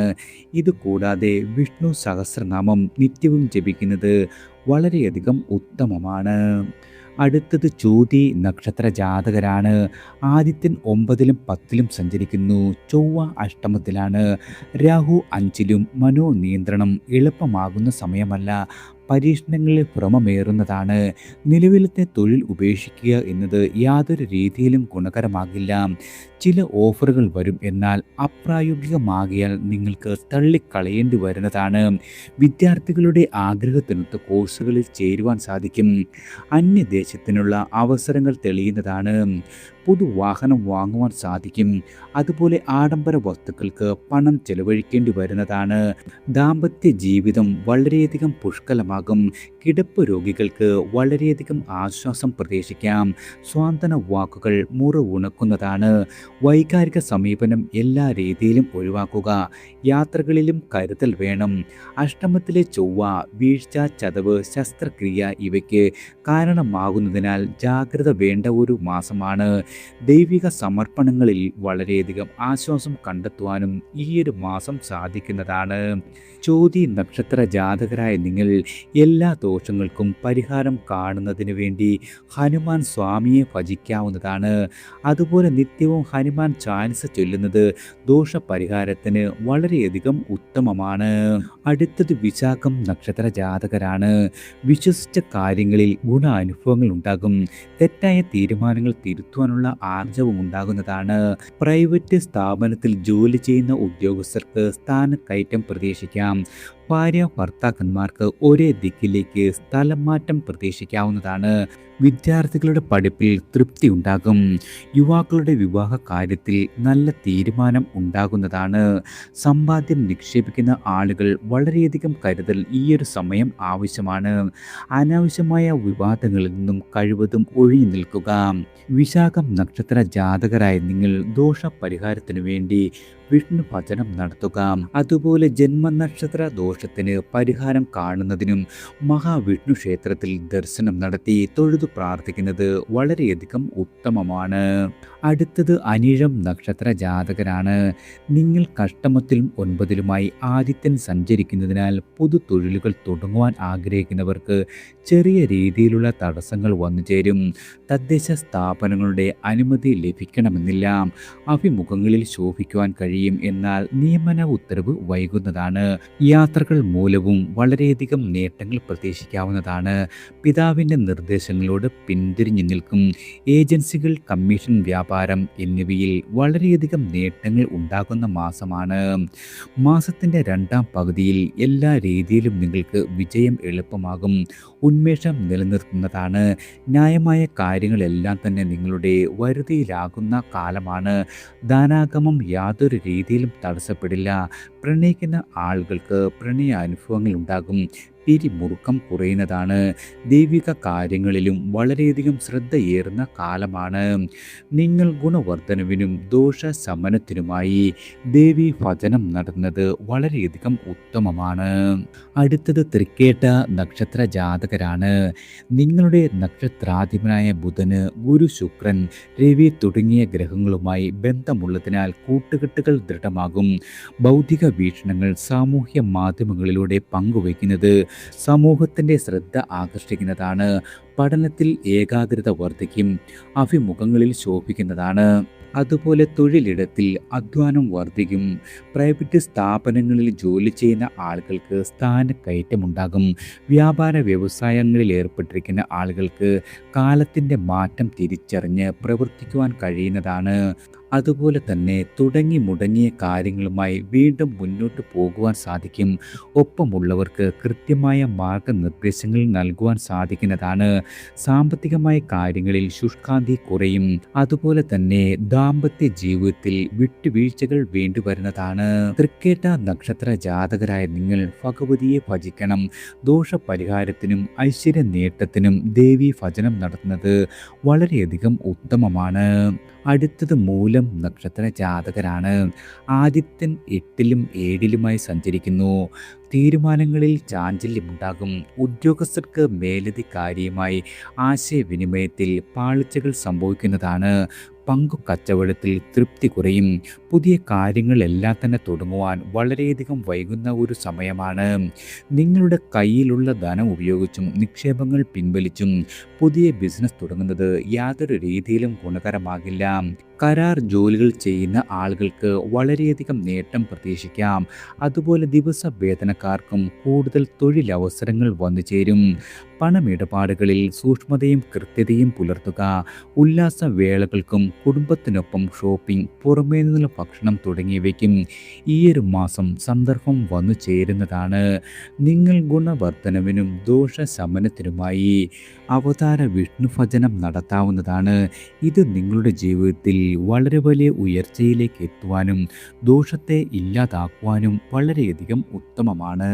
ഇതുകൂടാതെ വിഷ്ണു സഹസ്രനാമം നിത്യവും ജപിക്കുന്നത് വളരെയധികം ഉത്തമമാണ്. അടുത്തത് ചോതി നക്ഷത്ര ജാതകരാണ്. ആദിത്യൻ 9-ലും 10-ലും സഞ്ചരിക്കുന്നു. ചൊവ്വ അഷ്ടമത്തിലാണ്. രാഹു 5-ലും. മനോനിയന്ത്രണം എളുപ്പമാകുന്ന സമയമല്ല. പരീക്ഷണങ്ങളിൽ ഭ്രമമേറുന്നതാണ്. നിലവിലത്തെ തൊഴിൽ ഉപേക്ഷിക്കുക എന്നത് യാതൊരു രീതിയിലും ഗുണകരമാകില്ല. ചില ഓഫറുകൾ വരും, എന്നാൽ അപ്രായോഗികമാകിയാൽ നിങ്ങൾക്ക് തള്ളിക്കളയേണ്ടി വരുന്നതാണ്. വിദ്യാർത്ഥികളുടെ ആഗ്രഹത്തിനൊത്ത കോഴ്സുകളിൽ ചേരുവാൻ സാധിക്കും. അന്യദേശത്തിനുള്ള അവസരങ്ങൾ തെളിയുന്നതാണ്. പുതുവാഹനം വാങ്ങുവാൻ സാധിക്കും. അതുപോലെ ആഡംബര വസ്തുക്കൾക്ക് പണം ചെലവഴിക്കേണ്ടി വരുന്നതാണ്. ദാമ്പത്യ ജീവിതം വളരെയധികം പുഷ്കലമാകും. കിടപ്പ് രോഗികൾക്ക് വളരെയധികം ആശ്വാസം പ്രതീക്ഷിക്കാം. സ്വാന്തന വാക്കുകൾ മുറിവുണക്കുന്നതാണ്. വൈകാരിക സമീപനം എല്ലാ രീതിയിലും ഒഴിവാക്കുക. യാത്രകളിലും കരുതൽ വേണം. അഷ്ടമത്തിലെ ചൊവ്വ വീഴ്ച, ചതവ്, ശസ്ത്രക്രിയ ഇവയ്ക്ക് കാരണമാകുന്നതിനാൽ ജാഗ്രത വേണ്ട ഒരു മാസമാണ്. ദൈവിക സമർപ്പണങ്ങളിൽ വളരെയധികം ആശ്വാസം കണ്ടെത്തുവാനും ഈയൊരു മാസം സാധിക്കുന്നതാണ്. ചോതി നക്ഷത്ര ജാതകരായ നിങ്ങൾ എല്ലാ ദോഷങ്ങൾക്കും പരിഹാരം കാണുന്നതിന് വേണ്ടി ഹനുമാൻ സ്വാമിയെ ഭജിക്കാവുന്നതാണ്. അതുപോലെ നിത്യവും ഹനുമാൻ ചാലിസ ചൊല്ലുന്നത് ദോഷപരിഹാരത്തിന് വളരെയധികം ഉത്തമമാണ്. അടുത്തത് വിശാഖം നക്ഷത്ര ജാതകരാണ്. വിശ്വസിച്ച കാര്യങ്ങളിൽ ഗുണാനുഭവങ്ങൾ ഉണ്ടാകും. തെറ്റായ തീരുമാനങ്ങൾ തിരുത്തുവാനുള്ള ആർജവും ഉണ്ടാകുന്നതാണ്. പ്രൈവറ്റ് സ്ഥാപനത്തിൽ ജോലി ചെയ്യുന്ന ഉദ്യോഗസ്ഥർക്ക് സ്ഥാനക്കയറ്റം പ്രതീക്ഷിക്കാം. ഭാര്യ ഭർത്താക്കന്മാർക്ക് ഒരേ ദിക്കിലേക്ക് സ്ഥലം മാറ്റം പ്രതീക്ഷിക്കാവുന്നതാണ്. വിദ്യാർത്ഥികളുടെ പഠിപ്പിൽ തൃപ്തി ഉണ്ടാകും. യുവാക്കളുടെ വിവാഹ കാര്യത്തിൽ നല്ല തീരുമാനം ഉണ്ടാകുന്നതാണ്. സമ്പാദ്യം നിക്ഷേപിക്കുന്ന ആളുകൾ വളരെയധികം കരുതൽ ഈയൊരു സമയം ആവശ്യമാണ്. അനാവശ്യമായ വിവാദങ്ങളിൽ നിന്നും കഴിവതും ഒഴിഞ്ഞു നിൽക്കുക. വിശാഖം നക്ഷത്ര ജാതകരായ നിങ്ങൾ ദോഷപരിഹാരത്തിനു വേണ്ടി വിഷ്ണു ഭജനം നടത്തുക. അതുപോലെ ജന്മനക്ഷത്ര ദോഷത്തിന് പരിഹാരം കാണുന്നതിനും മഹാവിഷ്ണു ക്ഷേത്രത്തിൽ ദർശനം നടത്തി തൊഴുതു പ്രാർത്ഥിക്കുന്നത് വളരെയധികം ഉത്തമമാണ്. അടുത്തത് അനിഴം നക്ഷത്ര ജാതകരാണ്. നിങ്ങൾ കഷ്ടമത്തിലും 9-ലുമായി ആദിത്യൻ സഞ്ചരിക്കുന്നതിനാൽ പുതു തൊഴിലുകൾ തുടങ്ങുവാൻ ആഗ്രഹിക്കുന്നവർക്ക് ചെറിയ രീതിയിലുള്ള തടസ്സങ്ങൾ വന്നു ചേരും. തദ്ദേശ സ്ഥാപനങ്ങളുടെ അനുമതി ലഭിക്കണമെന്നില്ല. അഭിമുഖങ്ങളിൽ ശോഭിക്കുവാൻ കഴിയും, എന്നാൽ നിയമന ഉത്തരവ് വൈകുന്നതാണ്. യാത്രകൾ മൂലവും വളരെയധികം നേട്ടങ്ങൾ പ്രതീക്ഷിക്കാവുന്നതാണ്. പിതാവിൻ്റെ നിർദ്ദേശങ്ങളോട് പിന്തിരിഞ്ഞു നിൽക്കും. ഏജൻസികൾ, കമ്മീഷൻ വ്യാപാരം എന്നിവയിൽ വളരെയധികം നേട്ടങ്ങൾ ഉണ്ടാകുന്ന മാസമാണ്. മാസത്തിൻ്റെ രണ്ടാം പകുതിയിൽ എല്ലാ രീതിയിലും നിങ്ങൾക്ക് വിജയം എളുപ്പമാകും. ഉന്മേഷം നിലനിർത്തുന്നതാണ്. ന്യായമായ കാര്യങ്ങളെല്ലാം തന്നെ നിങ്ങളുടെ വരുതിയിലാകുന്ന കാലമാണ്. ധനാഗമം യാതൊരു രീതിയിലും തടസ്സപ്പെടില്ല. പ്രണയിക്കുന്ന ആളുകൾക്ക് പ്രണയാനുഭവങ്ങൾ ഉണ്ടാകും. പിരിമുറുക്കം കുറയുന്നതാണ്. ദൈവിക കാര്യങ്ങളിലും വളരെയധികം ശ്രദ്ധയേറുന്ന കാലമാണ്. നിങ്ങൾ ഗുണവർദ്ധനവിനും ദോഷശമനത്തിനുമായി ദേവി ഭജനം നടത്തുന്നത് വളരെയധികം ഉത്തമമാണ്. അടുത്തത് തൃക്കേട്ട നക്ഷത്ര ജാതകരാണ്. നിങ്ങളുടെ നക്ഷത്രാധിപനായ ബുധന്, ഗുരു, ശുക്രൻ, രവി തുടങ്ങിയ ഗ്രഹങ്ങളുമായി ബന്ധമുള്ളതിനാൽ കൂട്ടുകെട്ടുകൾ ദൃഢമാകും. ബൗദ്ധിക വീക്ഷണങ്ങൾ സാമൂഹ്യ മാധ്യമങ്ങളിലൂടെ പങ്കുവയ്ക്കുന്നത് സമൂഹത്തിൻ്റെ ശ്രദ്ധ ആകർഷിക്കുന്നതാണ്. പഠനത്തിൽ ഏകാഗ്രത വർദ്ധിക്കും. അഭിമുഖങ്ങളിൽ ശോഭിക്കുന്നതാണ്. അതുപോലെ തൊഴിലിടത്തിൽ അധ്വാനം വർദ്ധിക്കും. പ്രൈവറ്റ് സ്ഥാപനങ്ങളിൽ ജോലി ചെയ്യുന്ന ആളുകൾക്ക് സ്ഥാനക്കയറ്റമുണ്ടാകും. വ്യാപാര വ്യവസായങ്ങളിൽ ഏർപ്പെട്ടിരിക്കുന്ന ആളുകൾക്ക് കാലത്തിൻ്റെ മാറ്റം തിരിച്ചറിഞ്ഞ് പ്രവർത്തിക്കുവാൻ കഴിയുന്നതാണ്. അതുപോലെ തന്നെ തുടങ്ങി മുടങ്ങിയ കാര്യങ്ങളുമായി വീണ്ടും മുന്നോട്ട് പോകുവാൻ സാധിക്കും. ഒപ്പമുള്ളവർക്ക് കൃത്യമായ മാർഗനിർദ്ദേശങ്ങൾ നൽകുവാൻ സാധിക്കുന്നതാണ്. സാമ്പത്തികമായ കാര്യങ്ങളിൽ ശുഷ്കാന്തി കുറയും. അതുപോലെ തന്നെ ദാമ്പത്യ ജീവിതത്തിൽ വിട്ടുവീഴ്ചകൾ വേണ്ടിവരുന്നതാണ്. തൃക്കേട്ട നക്ഷത്ര ജാതകരായ നിങ്ങൾ ഭഗവതിയെ ഭജിക്കണം. ദോഷപരിഹാരത്തിനും ഐശ്വര്യ നേട്ടത്തിനും ദേവി ഭജനം നടത്തുന്നത് വളരെയധികം ഉത്തമമാണ്. അടുത്തത് മൂലം നക്ഷത്ര ജാതകരാണ്. ആദിത്യൻ 8-ലും 7-ലുമായി സഞ്ചരിക്കുന്നു. തീരുമാനങ്ങളിൽ ചാഞ്ചല്യമുണ്ടാകും. ഉദ്യോഗസ്ഥർക്ക് മേലധികാരിയുമായി ആശയവിനിമയത്തിൽ പാളിച്ചകൾ സംഭവിക്കുന്നതാണ്. പങ്കുകച്ചവടത്തിൽ തൃപ്തി കുറയും. പുതിയ കാര്യങ്ങളെല്ലാം തന്നെ തുടങ്ങുവാൻ വളരെയധികം വൈകുന്ന ഒരു സമയമാണ്. നിങ്ങളുടെ കയ്യിലുള്ള ധനം ഉപയോഗിച്ചും നിക്ഷേപങ്ങൾ പിൻവലിച്ചും പുതിയ ബിസിനസ് തുടങ്ങുന്നത് യാതൊരു രീതിയിലും ഗുണകരമാകില്ല. കരാർ ജോലികൾ ചെയ്യുന്ന ആളുകൾക്ക് വളരെയധികം നേട്ടം പ്രതീക്ഷിക്കാം. അതുപോലെ ദിവസ വേതനക്കാർക്കും കൂടുതൽ തൊഴിലവസരങ്ങൾ വന്നു ചേരും. പണമിടപാടുകളിൽ സൂക്ഷ്മതയും കൃത്യതയും പുലർത്തുക. ഉല്ലാസവേളകൾക്കും കുടുംബത്തിനൊപ്പം ഷോപ്പിംഗ്, പുറമേ നിന്നുള്ള ഭക്ഷണം തുടങ്ങിയവയ്ക്കും ഈയൊരു മാസം സന്ദർഭം വന്നു ചേരുന്നതാണ്. നിങ്ങൾ ഗുണവർദ്ധനവിനും ദോഷശമനത്തിനുമായി അവതാര വിഷ്ണു ഭജനം നടത്താവുന്നതാണ്. ഇത് നിങ്ങളുടെ ജീവിതത്തിൽ വളരെ വലിയ ഉയർച്ചയിലേക്ക് എത്തുവാനും ദോഷത്തെ ഇല്ലാതാക്കുവാനും വളരെയധികം ഉത്തമമാണ്.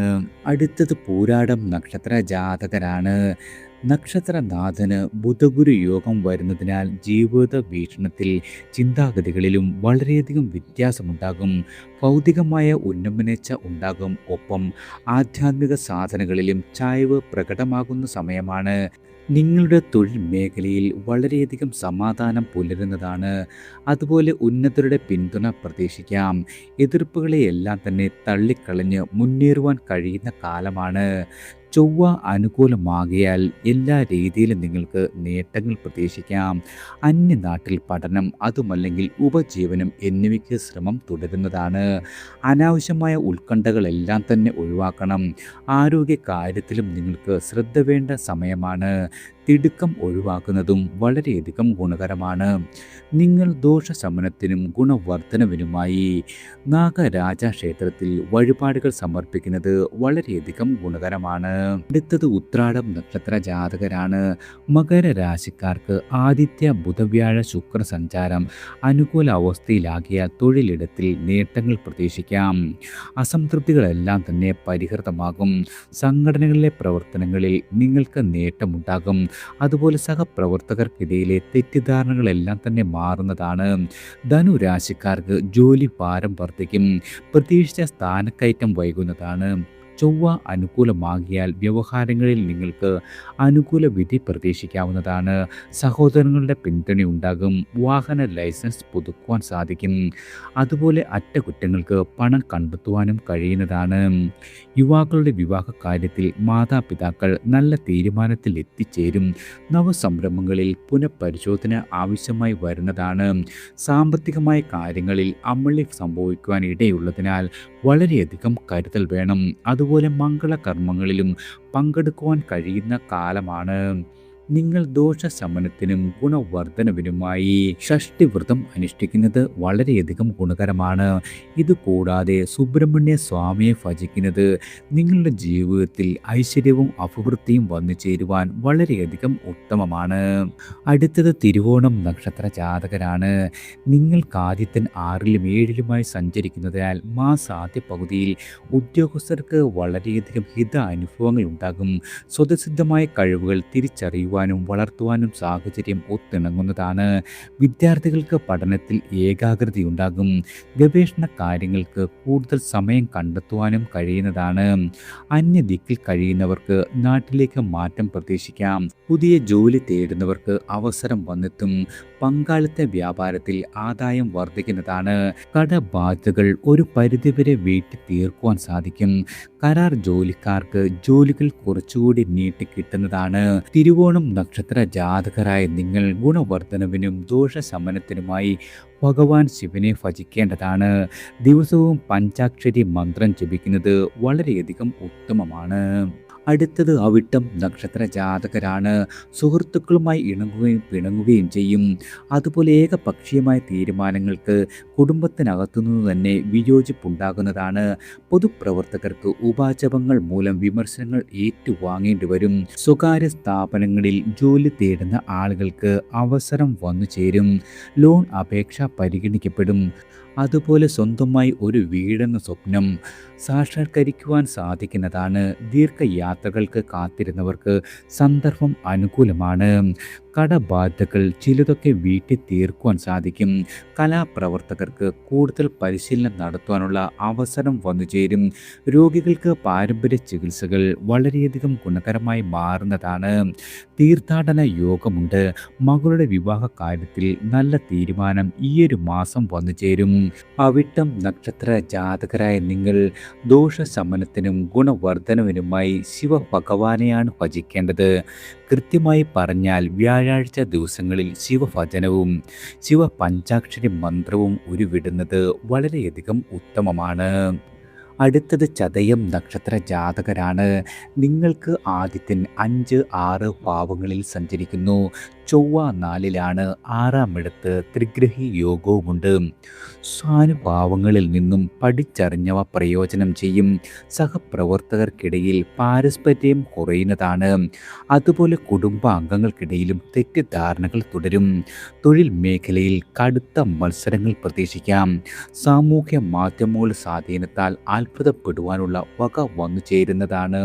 അടുത്തത് പൂരാടം നക്ഷത്ര ജാതകരാണ്. നക്ഷത്രനാഥന് ബുധഗുരു യോഗം വരുന്നതിനാൽ ജീവിത വീക്ഷണത്തിൽ, ചിന്താഗതികളിലും വളരെയധികം വ്യത്യാസമുണ്ടാകും. ഭൗതികമായ ഉന്നമനേച്ഛ ഉണ്ടാകും. ഒപ്പം ആധ്യാത്മിക സാധനങ്ങളിലും ചായ്വ് പ്രകടമാകുന്ന സമയമാണ്. നിങ്ങളുടെ തൊഴിൽ മേഖലയിൽ വളരെയധികം സമാധാനം പുലരുന്നതാണ്. അതുപോലെ ഉന്നതരുടെ പിന്തുണ പ്രതീക്ഷിക്കാം. എതിർപ്പുകളെയെല്ലാം തന്നെ തള്ളിക്കളഞ്ഞ് മുന്നേറുവാൻ കഴിയുന്ന കാലമാണ്. ചൊവ്വ അനുകൂലമാകിയാൽ എല്ലാ രീതിയിലും നിങ്ങൾക്ക് നേട്ടങ്ങൾ പ്രതീക്ഷിക്കാം. അന്യനാട്ടിൽ പഠനം, അതുമല്ലെങ്കിൽ ഉപജീവനം എന്നിവയ്ക്ക് ശ്രമം തുടരുന്നതാണ്. അനാവശ്യമായ ഉത്കണ്ഠകളെല്ലാം തന്നെ ഒഴിവാക്കണം. ആരോഗ്യ കാര്യത്തിലും നിങ്ങൾക്ക് ശ്രദ്ധ വേണ്ട സമയമാണ്. തിടുക്കം ഒഴിവാക്കുന്നതും വളരെയധികം ഗുണകരമാണ്. നിങ്ങൾ ദോഷശമനത്തിനും ഗുണവർദ്ധനവിനുമായി നാഗരാജ ക്ഷേത്രത്തിൽ വഴിപാടുകൾ സമർപ്പിക്കുന്നത് വളരെയധികം ഗുണകരമാണ്. അടുത്തത് ഉത്രാടം നക്ഷത്ര ജാതകരാണ്. മകരരാശിക്കാർക്ക് ആദിത്യ ബുധവ്യാഴ ശുക്ര സഞ്ചാരം അനുകൂല അവസ്ഥയിലാകിയാൽ തൊഴിലിടത്തിൽ നേട്ടങ്ങൾ പ്രതീക്ഷിക്കാം. അസംതൃപ്തികളെല്ലാം തന്നെ പരിഹൃതമാകും. സംഘടനകളിലെ പ്രവർത്തനങ്ങളിൽ നിങ്ങൾക്ക് നേട്ടമുണ്ടാകും. അതുപോലെ സഹപ്രവർത്തകർക്കിടയിലെ തെറ്റിദ്ധാരണകളെല്ലാം തന്നെ മാറുന്നതാണ്. ധനുരാശിക്കാർക്ക് ജോലി ഭാരം വർദ്ധിക്കും. പ്രതീക്ഷിച്ച സ്ഥാനക്കയറ്റം വൈകുന്നതാണ്. ചൊവ്വ അനുകൂലമാകിയാൽ വ്യവഹാരങ്ങളിൽ നിങ്ങൾക്ക് അനുകൂല വിധി പ്രതീക്ഷിക്കാവുന്നതാണ്. സഹോദരങ്ങളുടെ പിന്തുണയുണ്ടാകും. വാഹന ലൈസൻസ് പുതുക്കുവാൻ സാധിക്കും. അതുപോലെ അറ്റകുറ്റങ്ങൾക്ക് പണം കണ്ടെത്തുവാനും കഴിയുന്നതാണ്. യുവാക്കളുടെ വിവാഹ കാര്യത്തിൽ മാതാപിതാക്കൾ നല്ല തീരുമാനത്തിൽ എത്തിച്ചേരും. നവസംരംഭങ്ങളിൽ പുനഃപരിശോധന ആവശ്യമായി വരുന്നതാണ്. സാമ്പത്തികമായ കാര്യങ്ങളിൽ അമളി സംഭവിക്കുവാൻ ഇടയുള്ളതിനാൽ വളരെയധികം കരുതൽ വേണം. അതുപോലെ മംഗളകർമ്മങ്ങളിലും പങ്കെടുക്കുവാൻ കഴിയുന്ന കാലമാണ്. നിങ്ങൾ ദോഷശമനത്തിനും ഗുണവർദ്ധനവിനുമായി ഷഷ്ടിവ്രതം അനുഷ്ഠിക്കുന്നത് വളരെയധികം ഗുണകരമാണ്. ഇതുകൂടാതെ സുബ്രഹ്മണ്യ സ്വാമിയെ ഭജിക്കുന്നത് നിങ്ങളുടെ ജീവിതത്തിൽ ഐശ്വര്യവും അഭിവൃദ്ധിയും വന്നു ചേരുവാൻ വളരെയധികം ഉത്തമമാണ്. അടുത്തത് തിരുവോണം നക്ഷത്ര ജാതകരാണ്. നിങ്ങൾക്ക് ആദിത്യൻ 6ലും 7ലുമായി സഞ്ചരിക്കുന്നതിനാൽ മാസാദ്യ പകുതിയിൽ ഉദ്യോഗസ്ഥർക്ക് വളരെയധികം ഹിത അനുഭവങ്ങൾ ഉണ്ടാകും. സ്വതസിദ്ധമായ കഴിവുകൾ തിരിച്ചറിയുവാൻ വളർത്തുവാനും സാഹചര്യം ഒത്തിണങ്ങുന്നതാണ്. വിദ്യാർത്ഥികൾക്ക് പഠനത്തിൽ ഏകാഗ്രതയുണ്ടാകും. ഗവേഷണ കാര്യങ്ങൾക്ക് കൂടുതൽ സമയം കണ്ടെത്തുവാനും കഴിയുന്നതാണ്. അന്യദിക്കിൽ കഴിയുന്നവർക്ക് നാട്ടിലേക്ക് മാറ്റം പ്രതീക്ഷിക്കാം. പുതിയ ജോലി തേടുന്നവർക്ക് അവസരം വന്നെത്തും. പങ്കാളിത്ത വ്യാപാരത്തിൽ ആദായം വർദ്ധിക്കുന്നതാണ്. കടബാധ്യതകൾ ഒരു പരിധിവരെ വീട്ടി തീർക്കുവാൻ സാധിക്കും. കരാർ ജോലിക്കാർക്ക് ജോലികൾ കുറച്ചുകൂടി നീട്ടിക്കിട്ടുന്നതാണ്. തിരുവോണം നക്ഷത്ര ജാതകരായ നിങ്ങൾ ഗുണവർദ്ധനവിനും ദോഷശമനത്തിനുമായി ഭഗവാൻ ശിവനെ ഭജിക്കേണ്ടതാണ്. ദിവസവും പഞ്ചാക്ഷരി മന്ത്രം ജപിക്കുന്നത് വളരെയധികം ഉത്തമമാണ്. അടുത്തത് അവിട്ടം നക്ഷത്ര ജാതകരാണ്. സുഹൃത്തുക്കളുമായി ഇണങ്ങുകയും പിണങ്ങുകയും ചെയ്യും. അതുപോലെ ഏകപക്ഷീയമായ തീരുമാനങ്ങൾക്ക് കുടുംബത്തിനകത്തുനിന്ന് തന്നെ വിയോജിപ്പുണ്ടാകുന്നതാണ്. പൊതുപ്രവർത്തകർക്ക് ഉപാചപങ്ങൾ മൂലം വിമർശനങ്ങൾ ഏറ്റുവാങ്ങേണ്ടി വരും. സ്വകാര്യ സ്ഥാപനങ്ങളിൽ ജോലി തേടുന്ന ആളുകൾക്ക് അവസരം വന്നു ചേരും. ലോൺ അപേക്ഷ പരിഗണിക്കപ്പെടും. അതുപോലെ സ്വന്തമായി ഒരു വീടെന്ന സ്വപ്നം സാക്ഷാത്കരിക്കുവാൻ സാധിക്കുന്നതാണ്. ദീർഘയാത്രകൾക്ക് കാത്തിരുന്നവർക്ക് സന്ദർഭം അനുകൂലമാണ്. കടബാധ്യതകൾ ചിലതൊക്കെ വീട്ടിൽ തീർക്കുവാൻ സാധിക്കും. കലാപ്രവർത്തകർക്ക് കൂടുതൽ പരിശീലനം നടത്തുവാനുള്ള അവസരം വന്നു ചേരും. രോഗികൾക്ക് പാരമ്പര്യ ചികിത്സകൾ വളരെയധികം ഗുണകരമായി മാറുന്നതാണ്. തീർത്ഥാടന യോഗമുണ്ട്. മകളുടെ വിവാഹ കാര്യത്തിൽ നല്ല തീരുമാനം ഈയൊരു മാസം വന്നു ചേരും. അവിട്ടം നക്ഷത്ര ജാതകരായ നിങ്ങൾ ദോഷശമനത്തിനും ഗുണവർദ്ധനവിനുമായി ശിവഭഗവാനെയാണ് ഭജിക്കേണ്ടത്. കൃത്യമായി പറഞ്ഞാൽ വ്യാഴാഴ്ച ദിവസങ്ങളിൽ ശിവഭജനവും ശിവ പഞ്ചാക്ഷരി മന്ത്രവും ഉരുവിടുന്നത് വളരെയധികം ഉത്തമമാണ്. അടുത്തത് ചതയം നക്ഷത്ര ജാതകരാണ്. നിങ്ങൾക്ക് ആദിത്യൻ 5, 6 ഭാവങ്ങളിൽ സഞ്ചരിക്കുന്നു. ചൊവ്വ 4-ലാണ്. 6-ാമിടത്ത് ത്രിഗ്രഹി യോഗവുമുണ്ട്. സ്വാനുഭാവങ്ങളിൽ നിന്നും പഠിച്ചറിഞ്ഞവ പ്രയോജനം ചെയ്യും. സഹപ്രവർത്തകർക്കിടയിൽ പാരസ്പര്യം കുറയുന്നതാണ്. അതുപോലെ കുടുംബാംഗങ്ങൾക്കിടയിലും തെറ്റിദ്ധാരണകൾ തുടരും. തൊഴിൽ മേഖലയിൽ കടുത്ത മത്സരങ്ങൾ പ്രതീക്ഷിക്കാം. സാമൂഹ്യ മാധ്യമങ്ങളുടെ സ്വാധീനത്താൽ അത്ഭുതപ്പെടുവാനുള്ള വക വന്നു ചേരുന്നതാണ്.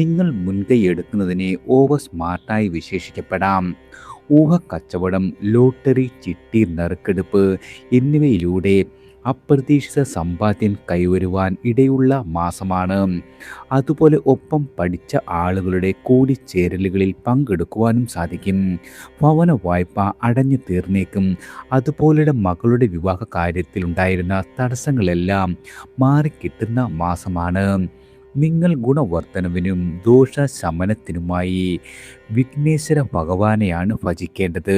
നിങ്ങൾ മുൻകൈയെടുക്കുന്നതിനെ ഓവർ സ്മാർട്ടായി വിശേഷിക്കപ്പെടാം. ഊഹക്കച്ചവടം, ലോട്ടറി, ചിട്ടി, നറുക്കെടുപ്പ് എന്നിവയിലൂടെ അപ്രതീക്ഷിത സമ്പാദ്യം കൈവരുവാൻ ഇടയുള്ള മാസമാണ്. അതുപോലെ ഒപ്പം പഠിച്ച ആളുകളുടെ കൂടിച്ചേരലുകളിൽ പങ്കെടുക്കുവാനും സാധിക്കും. ഭവന വായ്പ അടഞ്ഞു തീർന്നേക്കും. അതുപോലെ മകളുടെ വിവാഹ കാര്യത്തിലുണ്ടായിരുന്ന തടസ്സങ്ങളെല്ലാം മാറിക്കിട്ടുന്ന മാസമാണ്. നിങ്ങൾ ഗുണവർദ്ധനവിനും ദോഷശമനത്തിനുമായി വിഘ്നേശ്വര ഭഗവാനെയാണ് ഭജിക്കേണ്ടത്.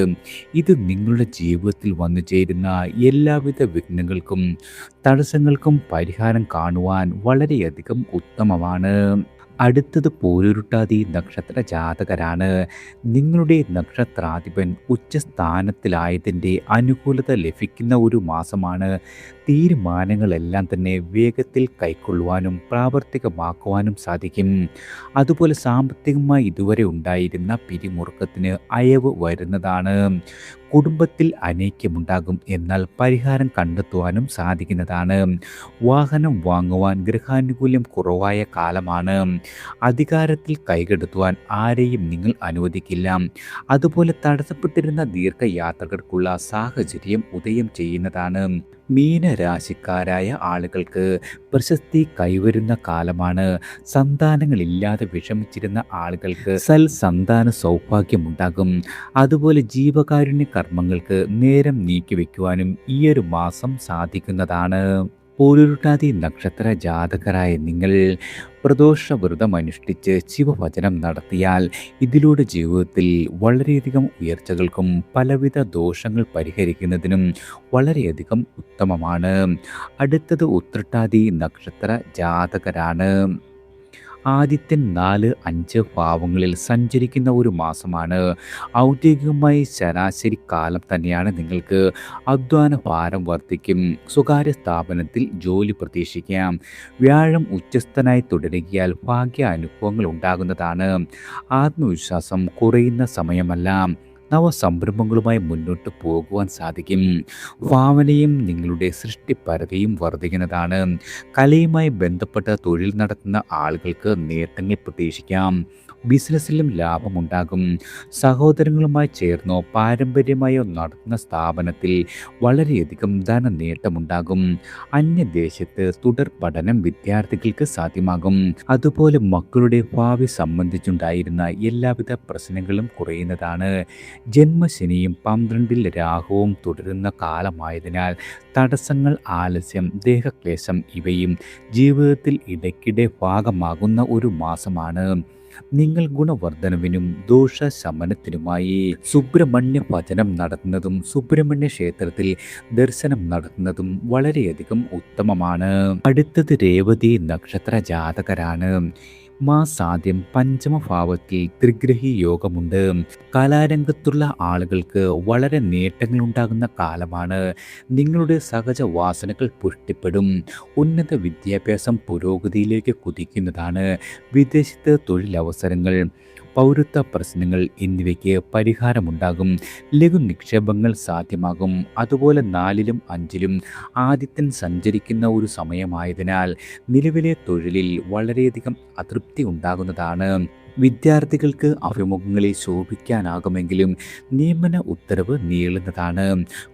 ഇത് നിങ്ങളുടെ ജീവിതത്തിൽ വന്നു ചേരുന്ന എല്ലാവിധ വിഘ്നങ്ങൾക്കും തടസ്സങ്ങൾക്കും പരിഹാരം കാണുവാൻ വളരെയധികം ഉത്തമമാണ്. അടുത്തത് പൂരുരുട്ടാതി നക്ഷത്ര ജാതകരാണ്. നിങ്ങളുടെ നക്ഷത്രാധിപൻ ഉച്ചസ്ഥാനത്തിലായതിൻ്റെ അനുകൂലത ലഭിക്കുന്ന ഒരു മാസമാണ്. തീരുമാനങ്ങളെല്ലാം തന്നെ വേഗത്തിൽ കൈക്കൊള്ളുവാനും പ്രാവർത്തികമാക്കുവാനും സാധിക്കും. അതുപോലെ സാമ്പത്തികമായി ഇതുവരെ ഉണ്ടായിരുന്ന പിരിമുറുക്കത്തിന് അയവ് വരുന്നതാണ്. കുടുംബത്തിൽ അനൈക്യമുണ്ടാകും, എന്നാൽ പരിഹാരം കണ്ടെത്തുവാനും സാധിക്കുന്നതാണ്. വാഹനം വാങ്ങുവാൻ ഗ്രഹാനുകൂല്യം കുറവായ കാലമാണ്. അധികാരത്തിൽ കൈകടത്തുവാൻ ആരെയും നിങ്ങൾ അനുവദിക്കില്ല. അതുപോലെ തടസ്സപ്പെട്ടിരുന്ന ദീർഘയാത്രകൾക്കുള്ള സാഹചര്യം ഉദയം ചെയ്യുന്നതാണ്. മീനരാശിക്കാരായ ആളുകൾക്ക് പ്രശസ്തി കൈവരുന്ന കാലമാണ്. സന്താനങ്ങളില്ലാതെ വിഷമിച്ചിരുന്ന ആളുകൾക്ക് സന്താന സൗഭാഗ്യമുണ്ടാകും. അതുപോലെ ജീവകാരുണ്യ കർമ്മങ്ങൾക്ക് നേരം നീക്കിവെക്കുവാനും ഈ ഒരു മാസം സാധിക്കുന്നതാണ്. പൂരുരുട്ടാതി നക്ഷത്ര ജാതകരായ നിങ്ങൾ പ്രദോഷവ്രതമനുഷ്ഠിച്ച് ശിവഭജനം നടത്തിയാൽ ഇതിലൂടെ ജീവിതത്തിൽ വളരെയധികം ഉയർച്ചകൾക്കും പലവിധ ദോഷങ്ങൾ പരിഹരിക്കുന്നതിനും വളരെയധികം ഉത്തമമാണ്. അടുത്തത് ഉത്രട്ടാതി നക്ഷത്ര ജാതകരാണ്. ആദിത്യൻ 4, 5 ഭാവങ്ങളിൽ സഞ്ചരിക്കുന്ന ഒരു മാസമാണ്. ഔദ്യോഗികമായി ശരാശരി കാലം തന്നെയാണ്. നിങ്ങൾക്ക് അധ്വാന ഭാരം വർദ്ധിക്കും. സ്വകാര്യ സ്ഥാപനത്തിൽ ജോലി പ്രതീക്ഷിക്കാം. വ്യാഴം ഉച്ചസ്ഥനായി തുടരുകയാൽ ഭാഗ്യ അനുഭവങ്ങൾ ഉണ്ടാകുന്നതാണ്. ആത്മവിശ്വാസം കുറയുന്ന സമയമല്ല. നവസംരംഭങ്ങളുമായി മുന്നോട്ട് പോകുവാൻ സാധിക്കും. ഭാവനയും നിങ്ങളുടെ സൃഷ്ടിപരതയും വർദ്ധിക്കുന്നതാണ്. കലയുമായി ബന്ധപ്പെട്ട തൊഴിൽ നടത്തുന്ന ആളുകൾക്ക് നേട്ടങ്ങൾ പ്രതീക്ഷിക്കാം. ബിസിനസ്സിലും ലാഭമുണ്ടാകും. സഹോദരങ്ങളുമായി ചേർന്നോ പാരമ്പര്യമായോ നടത്തുന്ന സ്ഥാപനത്തിൽ വളരെയധികം ധനനേട്ടമുണ്ടാകും. അന്യദേശത്ത് തുടർ പഠനം വിദ്യാർത്ഥികൾക്ക് സാധ്യമാകും. അതുപോലെ മക്കളുടെ ഭാവി സംബന്ധിച്ചുണ്ടായിരുന്ന എല്ലാവിധ പ്രശ്നങ്ങളും കുറയുന്നതാണ്. ജന്മശനിയും 12-ൽ രാഹുവും തുടരുന്ന കാലമായതിനാൽ തടസ്സങ്ങൾ, ആലസ്യം, ദേഹക്ലേശം ഇവയും ജീവിതത്തിൽ ഇടയ്ക്കിടെ ഭാഗമാകുന്ന ഒരു മാസമാണ്. നിങ്ങൾ ഗുണവർദ്ധനവിനും ദോഷശമനത്തിനുമായി സുബ്രഹ്മണ്യ ഭജനം നടത്തുന്നതും സുബ്രഹ്മണ്യ ക്ഷേത്രത്തിൽ ദർശനം നടത്തുന്നതും വളരെയധികം ഉത്തമമാണ്. അടുത്തത് രേവതി നക്ഷത്ര ജാതകരാണ്. മാസാദ്യം പഞ്ചമഭാവത്തിൽ ത്രിഗ്രഹി യോഗമുണ്ട്. കലാരംഗത്തുള്ള ആളുകൾക്ക് വളരെ നേട്ടങ്ങളുണ്ടാകുന്ന കാലമാണ്. നിങ്ങളുടെ സഹജ വാസനകൾ പുഷ്ടിപ്പെടും. ഉന്നത വിദ്യാഭ്യാസം പുരോഗതിയിലേക്ക് കുതിക്കുന്നതാണ്. വിദേശത്ത് തൊഴിലവസരങ്ങൾ, പൗരത്വ പ്രശ്നങ്ങൾ എന്നിവയ്ക്ക് പരിഹാരമുണ്ടാകും. ലഘു നിക്ഷേപങ്ങൾ സാധ്യമാകും. അതുപോലെ 4-ലും 5-ലും ആദിത്യൻ സഞ്ചരിക്കുന്ന ഒരു സമയമായതിനാൽ നിലവിലെ തൊഴിലിൽ വളരെയധികം അതൃപ്തി ഉണ്ടാകുന്നതാണ്. വിദ്യാർത്ഥികൾക്ക് അഭിമുഖങ്ങളിൽ ശോഭിക്കാനാകുമെങ്കിലും നിയമന ഉത്തരവ് നീളുന്നതാണ്.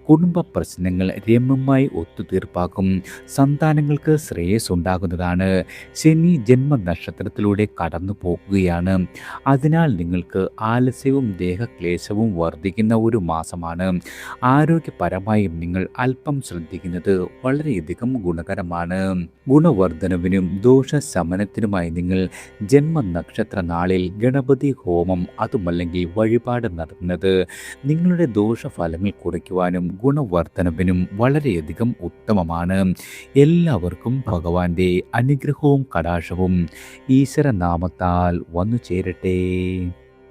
കുടുംബ പ്രശ്നങ്ങൾ രമ്യമായി ഒത്തുതീർപ്പാക്കും. സന്താനങ്ങൾക്ക് ശ്രേയസ് ഉണ്ടാകുന്നതാണ്. ശനി ജന്മനക്ഷത്രത്തിലൂടെ കടന്നു പോകുകയാണ്. അതിനാൽ നിങ്ങൾക്ക് ആലസ്യവും ദേഹക്ലേശവും വർദ്ധിക്കുന്ന ഒരു മാസമാണ്. ആരോഗ്യപരമായും നിങ്ങൾ അല്പം ശ്രദ്ധിക്കുന്നത് വളരെയധികം ഗുണകരമാണ്. ഗുണവർദ്ധനവിനും ദോഷശമനത്തിനുമായി നിങ്ങൾ ജന്മനക്ഷത്ര നാളിൽ നാളിൽ ഗണപതി ഹോമം അതുമല്ലെങ്കിൽ വഴിപാട് നടത്തുന്നത് നിങ്ങളുടെ ദോഷഫലങ്ങൾ കുറയ്ക്കുവാനും ഗുണവർദ്ധനവിനും വളരെയധികം ഉത്തമമാണ്. എല്ലാവർക്കും ഭഗവാന്റെ അനുഗ്രഹവും കടാക്ഷവും ഈശ്വര നാമത്താൽ വന്നു ചേരട്ടെ.